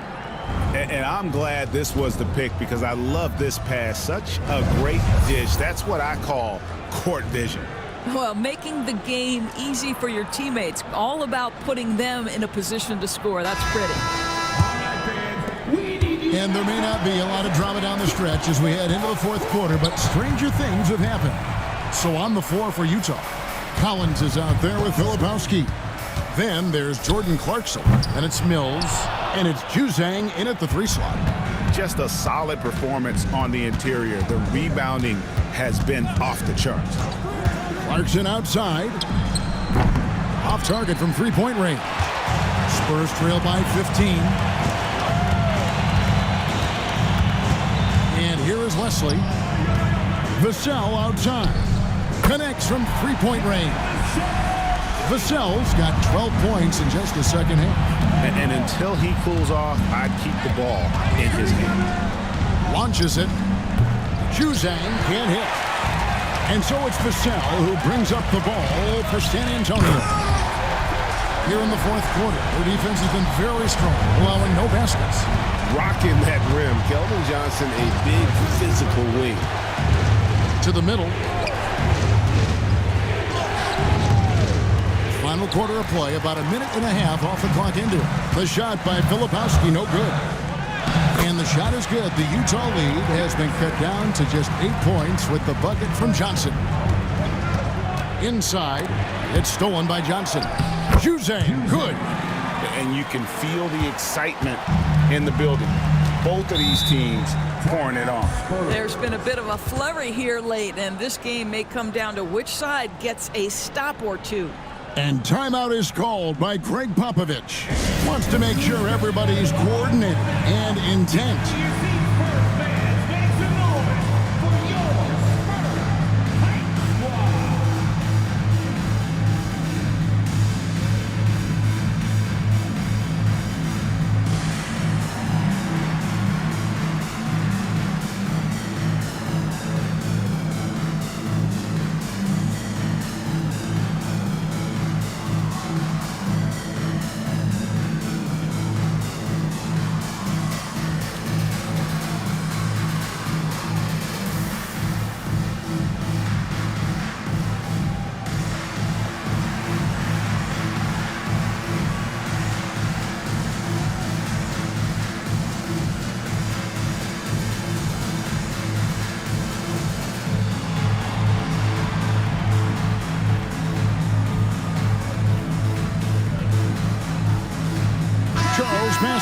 And I'm glad this was the pick because I love this pass. Such a great dish. That's what I call court vision. Well, making the game easy for your teammates. All about putting them in a position to score. That's pretty. And there may not be a lot of drama down the stretch as we head into the fourth quarter, but stranger things have happened. So on the floor for Utah, Collins is out there with Filipowski. Then there's Jordan Clarkson, and it's Mills, and it's Juzang in at the 3 slot. Just a solid performance on the interior. The rebounding has been off the charts. Clarkson outside. Off target from three-point range. Spurs trail by 15. And here is Wesley. Vassell outside. Connects from three-point range. Vassell's got 12 points in just the second half. And until he cools off, I'd keep the ball in his hand. Launches it. Juzang can't hit. And so it's Vassell who brings up the ball for San Antonio. Here in the fourth quarter, their defense has been very strong, allowing no baskets. Rocking that rim. Keldon Johnson, a big physical wing. To the middle. Final quarter of play, about a minute and a half off the clock into it. The shot by Filipowski, no good. And the shot is good. The Utah lead has been cut down to just 8 points with the bucket from Johnson. Inside, it's stolen by Johnson. Juzang, good. And you can feel the excitement in the building. Both of these teams pouring it on. There's been a bit of a flurry here late, and this game may come down to which side gets a stop or two. And timeout is called by Greg Popovich. Wants to make sure everybody's coordinated and intent.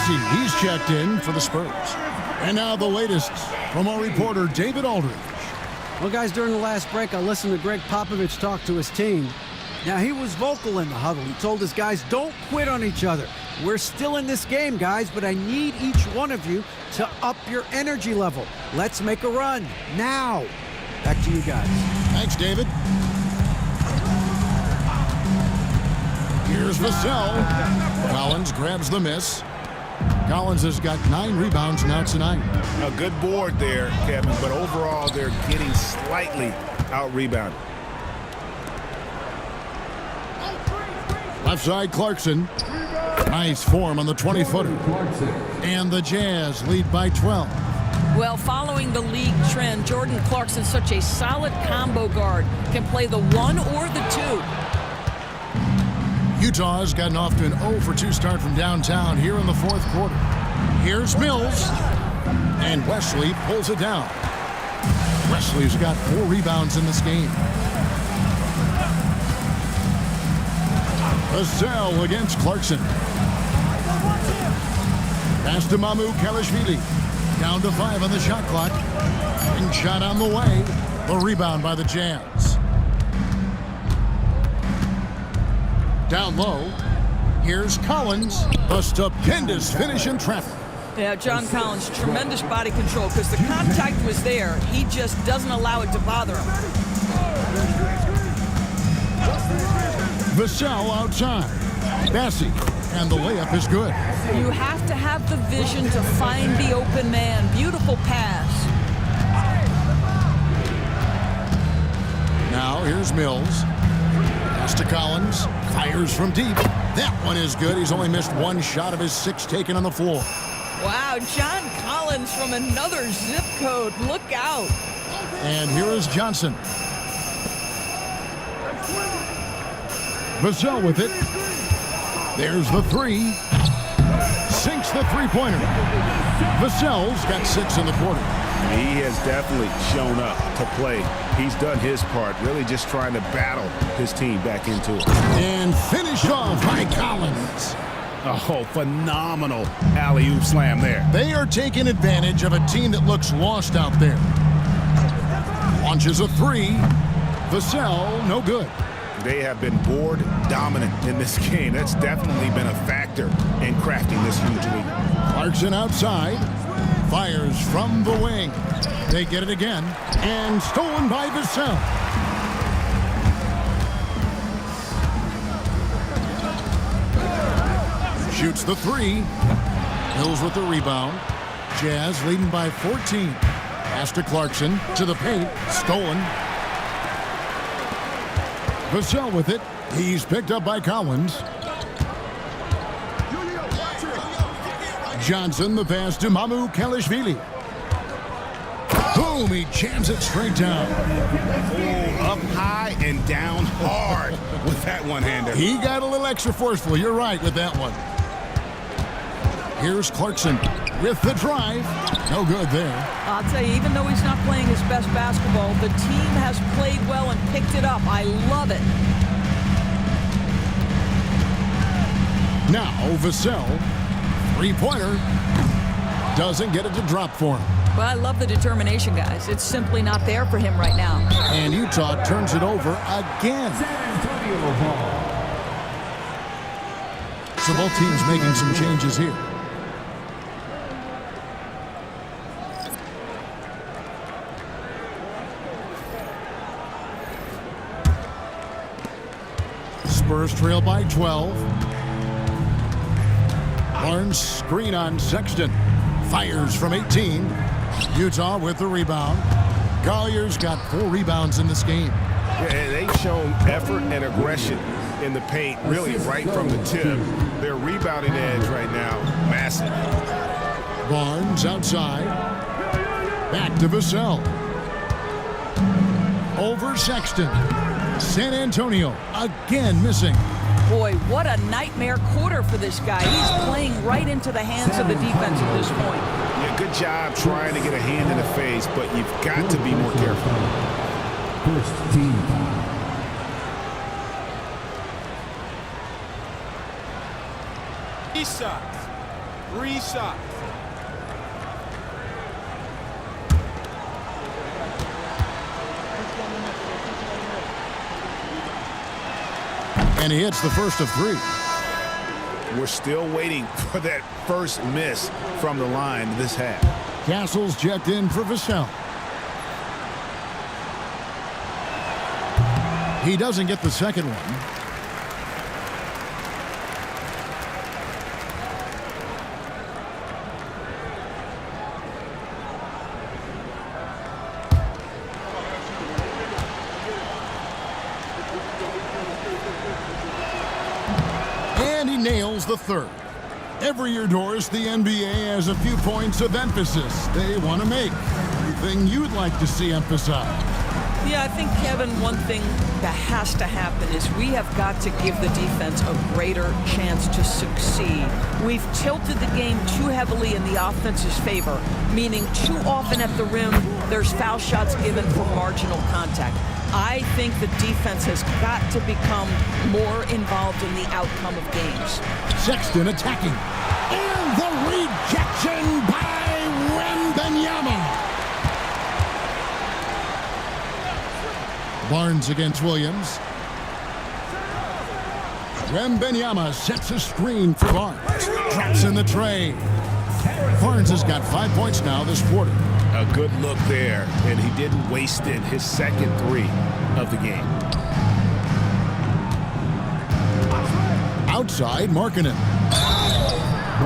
Bassey, he's checked in for the Spurs. And now the latest from our reporter, David Aldridge. Well, guys, during the last break, I listened to Greg Popovich talk to his team. Now, he was vocal in the huddle. He told his guys, don't quit on each other. We're still in this game, guys, but I need each one of you to up your energy level. Let's make a run now. Back to you guys. Thanks, David. Here's Vassell. Collins grabs the miss. Collins has got 9 rebounds now tonight. A good board there, Kevin, but overall they're getting slightly out-rebounded. Left side, Clarkson. Nice form on the 20-footer. And the Jazz lead by 12. Well, following the league trend, Jordan Clarkson's such a solid combo guard. Can play the 1 or the 2. Utah has gotten off to an 0-for-2 start from downtown here in the 4th quarter. Here's Mills. And Wesley pulls it down. Wesley's got 4 rebounds in this game. Vassell against Clarkson. Pass to Mamu Kalashvili. Down to 5 on the shot clock. And shot on the way. The rebound by the Jazz. Down low. Here's Collins. A stupendous finish in traffic. Yeah, John Collins, tremendous body control because the contact was there. He just doesn't allow it to bother him. Vassell outside. Bassey. And the layup is good. You have to have the vision to find the open man. Beautiful pass. Now here's Mills. Pass to Collins. Fires from deep. That one is good. He's only missed 1 shot of his 6 taken on the floor. Wow, John Collins from another zip code. Look out. And here is Johnson. Vassell with it. There's the 3. Sinks the 3-pointer. Vassell's got 6 in the quarter. He has definitely shown up to play. He's done his part, really just trying to battle his team back into it. And finished off by Collins. Oh, phenomenal alley-oop slam there. They are taking advantage of a team that looks lost out there. Launches a 3. Vassell, no good. They have been board dominant in this game. That's definitely been a factor in crafting this huge lead. Clarkson outside. Fires from the wing. They get it again. And stolen by Vassell. Shoots the 3. Mills with the rebound. Jazz leading by 14. Pass to Clarkson. To the paint. Stolen. Vassell with it. He's picked up by Collins. Johnson, the pass to Mamu Kalashvili. Boom, he jams it straight down. Oh, up high and down hard with that one-hander. He got a little extra forceful. You're right with that one. Here's Clarkson with the drive. No good there. I'll tell you, even though he's not playing his best basketball, the team has played well and picked it up. I love it. Now, Vassell, 3-pointer, doesn't get it to drop for him. Well, I love the determination, guys. It's simply not there for him right now. And Utah turns it over again. So both teams making some changes here. Spurs trail by 12. Barnes screen on Sexton. Fires from 18. Utah with the rebound. Collier's got 4 rebounds in this game. Yeah, they've shown effort and aggression in the paint, really right from the tip. Their rebounding edge right now, massive. Barnes outside. Back to Vassell. Over Sexton. San Antonio again missing. Boy, what a nightmare quarter for this guy. He's playing right into the hands of the defense at this point. Yeah, good job trying to get a hand in the face, but you've got to be more careful. First team. East side. 3 shots. And he hits the first of 3. We're still waiting for that first miss from the line this half. Castle's checked in for Vassell. He doesn't get the second one. And he nails the third. Every year, Doris, the NBA has a few points of emphasis they want to make. Anything you'd like to see emphasized? Yeah, I think, Kevin, one thing that has to happen is we have got to give the defense a greater chance to succeed. We've tilted the game too heavily in the offense's favor, meaning too often at the rim, there's foul shots given for marginal contact. I think the defense has got to become more involved in the outcome of games. Sexton attacking. And the rejection by Wembanyama. Barnes against Williams. Wembanyama sets a screen for Barnes. Drops in the tray. Barnes has got 5 points now this quarter. A good look there, and he didn't waste it. His second 3 of the game. Outside, Markkanen.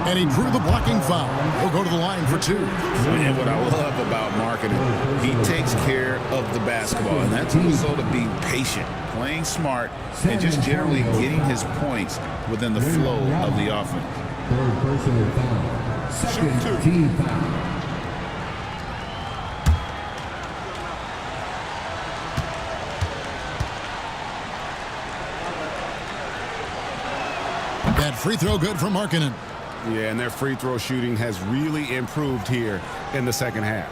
And he drew the blocking foul. He'll go to the line for 2. And what I love about Markkanen, he takes care of the basketball, and that's a result of being patient, playing smart, and just generally getting his points within the flow of the offense. Third personal foul. Second team foul. That free throw good for Markkanen. Yeah, and their free throw shooting has really improved here in the second half.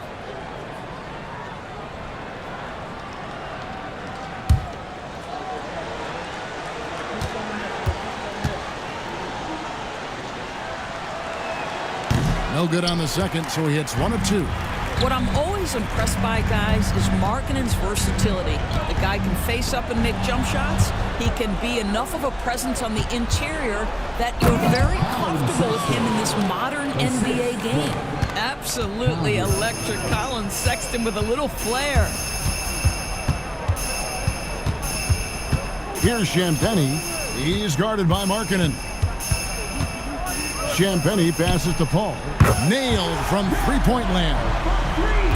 No good on the second, so he hits 1 of 2. What I'm always impressed by, guys, is Markkanen's versatility. The guy can face up and make jump shots. He can be enough of a presence on the interior that you're very comfortable with him in this modern NBA game. Absolutely electric. Colin Sexton with a little flair. Here's Champagnie. He's guarded by Markkanen. Champagnie passes to Paul. Nailed from three-point land.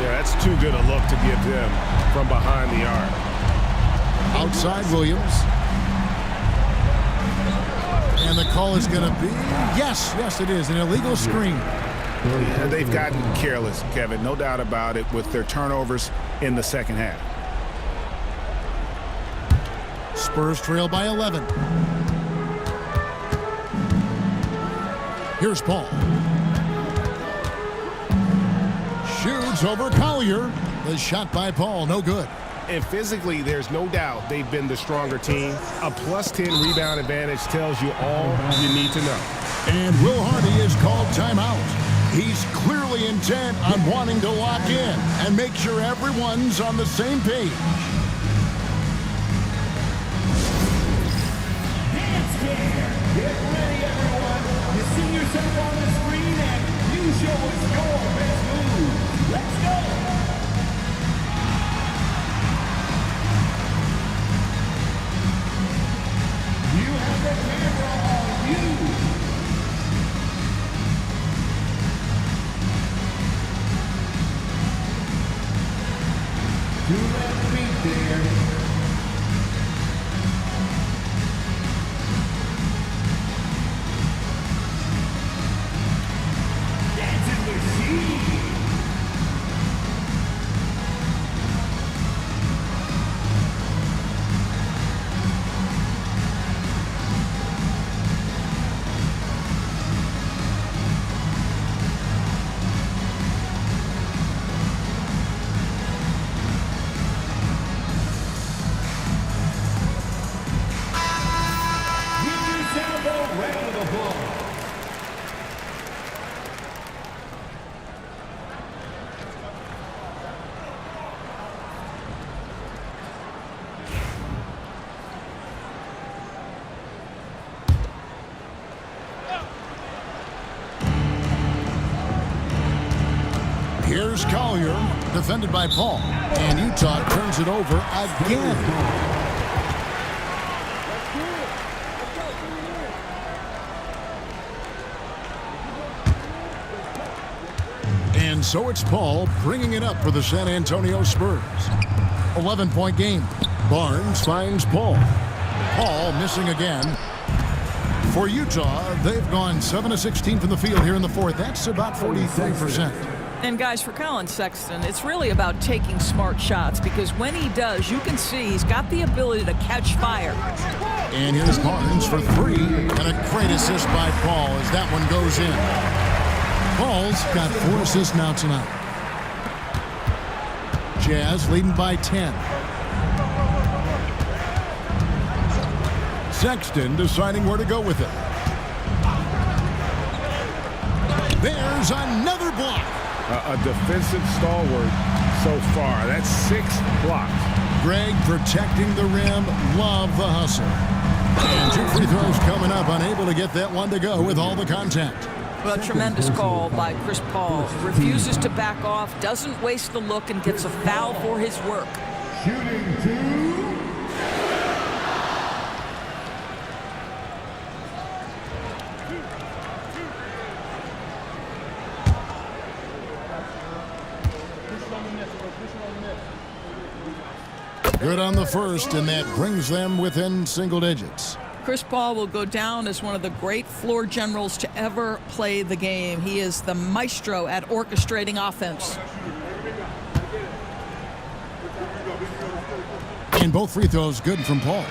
Yeah, that's too good a look to give them from behind the arc. Outside Williams. And the call is going to be, yes, it is, an illegal screen. Yeah, they've gotten careless, Kevin, no doubt about it, with their turnovers in the second half. Spurs trail by 11. Here's Paul. Shoots over Collier. The shot by Paul, no good. And physically, there's no doubt they've been the stronger team. A +10 rebound advantage tells you all you need to know. And Will Hardy is called timeout. He's clearly intent on wanting to lock in and make sure everyone's on the same page. Dance Care. Get ready, everyone. You see yourself on the screen and you show us your best move. Let's go. You have the camera on you. Do that beat there. Dancing machine. Give yourself a round of applause. Here's Collier, defended by Paul. And Utah turns it over again. And so it's Paul bringing it up for the San Antonio Spurs. 11-point game. Barnes finds Paul. Paul missing again. For Utah, they've gone 7 of 16 from the field here in the fourth. That's about 43%. And guys, for Colin Sexton, it's really about taking smart shots, because when he does, you can see he's got the ability to catch fire. And here's Barnes for three. And a great assist by Paul as that one goes in. Paul's got 4 assists now tonight. Jazz leading by 10. Sexton deciding where to go with it. There's another block. A defensive stalwart so far. That's 6 blocks. Greg protecting the rim. Love the hustle. And 2 free throws coming up. Unable to get that one to go with all the contact. Well, a tremendous call by Chris Paul. Refuses to back off, doesn't waste the look, and gets a foul for his work. Shooting 2. Good on the first, and that brings them within single digits. Chris Paul will go down as one of the great floor generals to ever play the game. He is the maestro at orchestrating offense. And both free throws good from Paul.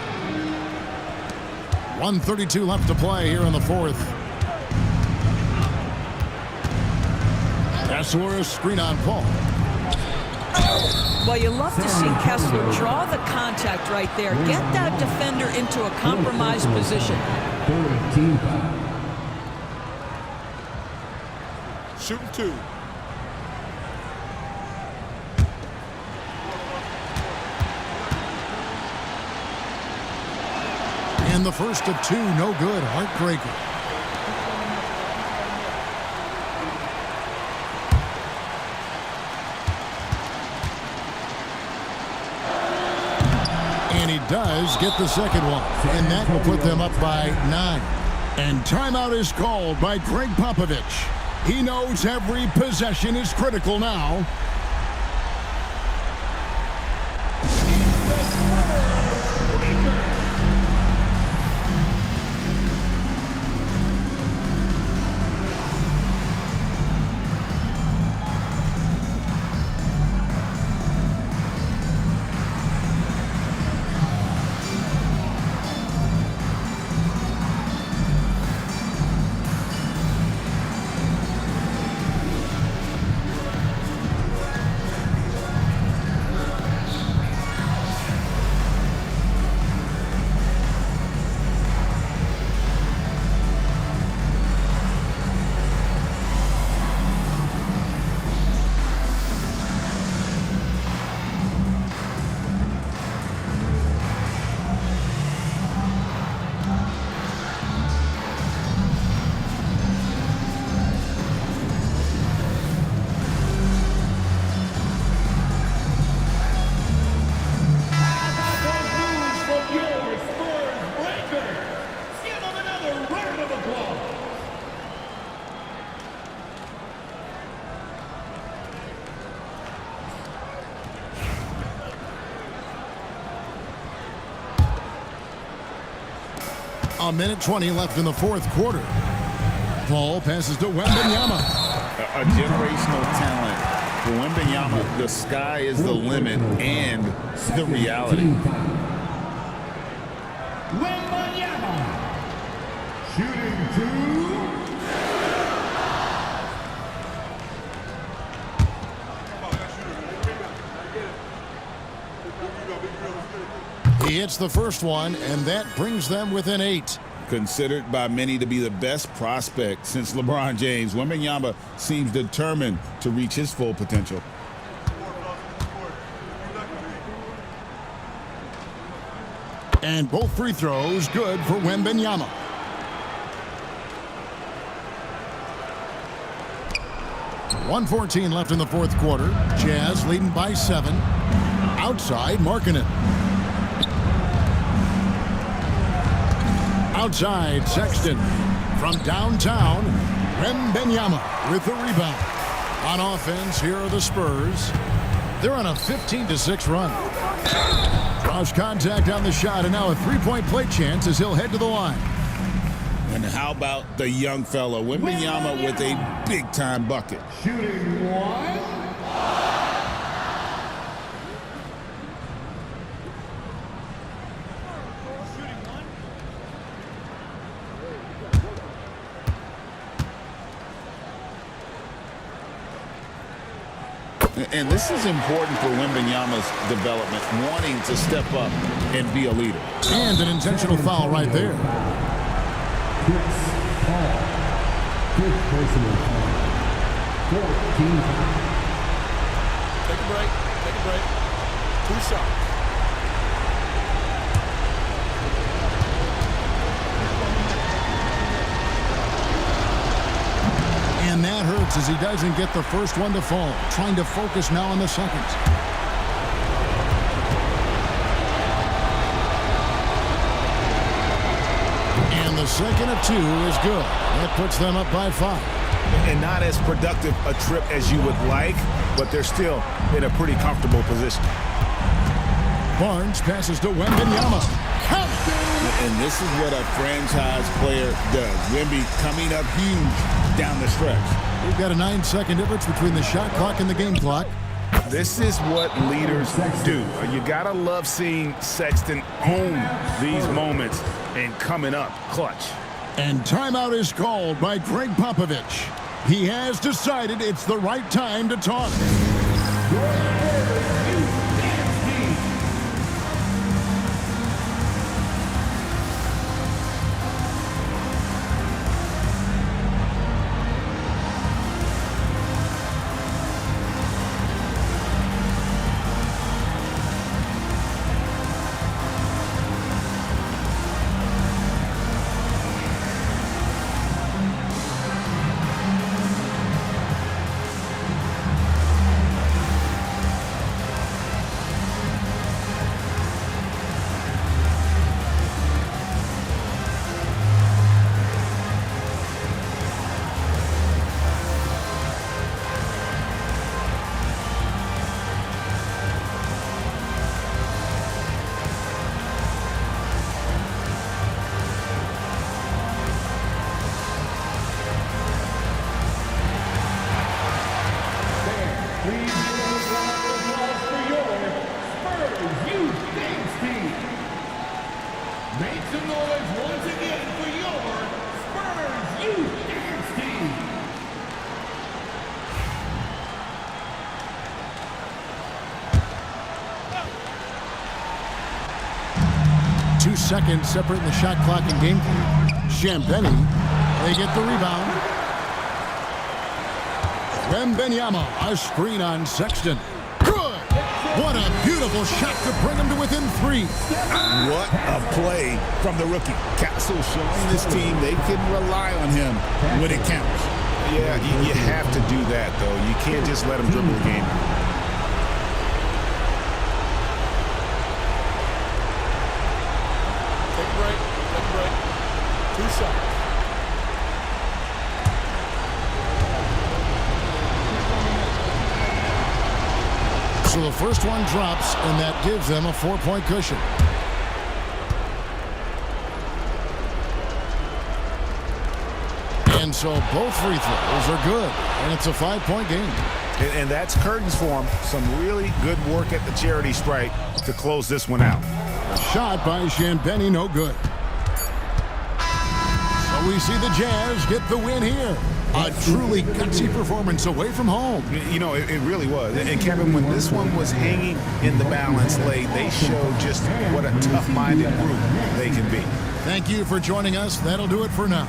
1:32 left to play here in the fourth. Kessler screen on Paul. Well, you love to see Kessler draw the contact right there. Get that defender into a compromised position. Shooting 2. And the first of 2, no good. Heartbreaker. And he does get the second one. And that will put them up by 9. And timeout is called by Greg Popovich. He knows every possession is critical now. A minute 20 left in the fourth quarter. Paul passes to Wembanyama. A generational talent. For Wembanyama, the sky is the limit and the reality. Wembanyama. Shooting 2. He hits the first one, and that brings them within 8. Considered by many to be the best prospect since LeBron James, Wembanyama seems determined to reach his full potential. And both free throws good for Wembanyama. 1:14 left in the fourth quarter. Jazz leading by 7. Outside, Markkanen. Outside, Sexton. From downtown, Wembanyama with the rebound. On offense, here are the Spurs. They're on a 15-6 run. Draws contact on the shot, and now a three-point play chance as he'll head to the line. And how about the young fella, Wembanyama, with a big-time bucket. Shooting one. And this is important for Wembanyama's development, wanting to step up and be a leader. And an intentional foul right there. Chris Paul. Fifth personal foul. 14. Take a break. Take a break. 2 shots. And that hurts as he doesn't get the first one to fall. Trying to focus now on the second. And the second of 2 is good. That puts them up by 5. And not as productive a trip as you would like, but they're still in a pretty comfortable position. Barnes passes to Wembanyama. And this is what a franchise player does. Wemby coming up huge down the stretch. We've got a 9-second difference between the shot clock and the game clock. This is what leaders do. You gotta love seeing Sexton own these moments and coming up clutch. And timeout is called by Greg Popovich. He has decided it's the right time to talk. Make some noise once again for your Spurs Youth Dance Team. Two seconds separating the shot clock and game clock. Champagny, they get the rebound. Wembanyama, a screen on Sexton. Good! What a beautiful shot to bring him to within 3. What a play from the rookie. Castle showing this team they can rely on him when it counts. Yeah, you have to do that, though. You can't just let him dribble the game. Take a break. Take a break. 2 shots. So the first one drops, and that gives them a 4-point cushion. And so both free throws are good, and it's a 5-point game. And that's curtains for him. Some really good work at the charity stripe to close this one out. Shot by Champagny, no good. So we see the Jazz get the win here. A truly gutsy performance away from home. You know, it really was. And Kevin, when this one was hanging in the balance late, they showed just what a tough-minded group they can be. Thank you for joining us. That'll do it for now.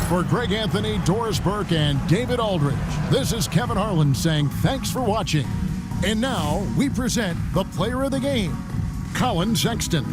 For Greg Anthony, Doris Burke, and David Aldridge, this is Kevin Harlan saying thanks for watching. And now we present the player of the game, Colin Sexton.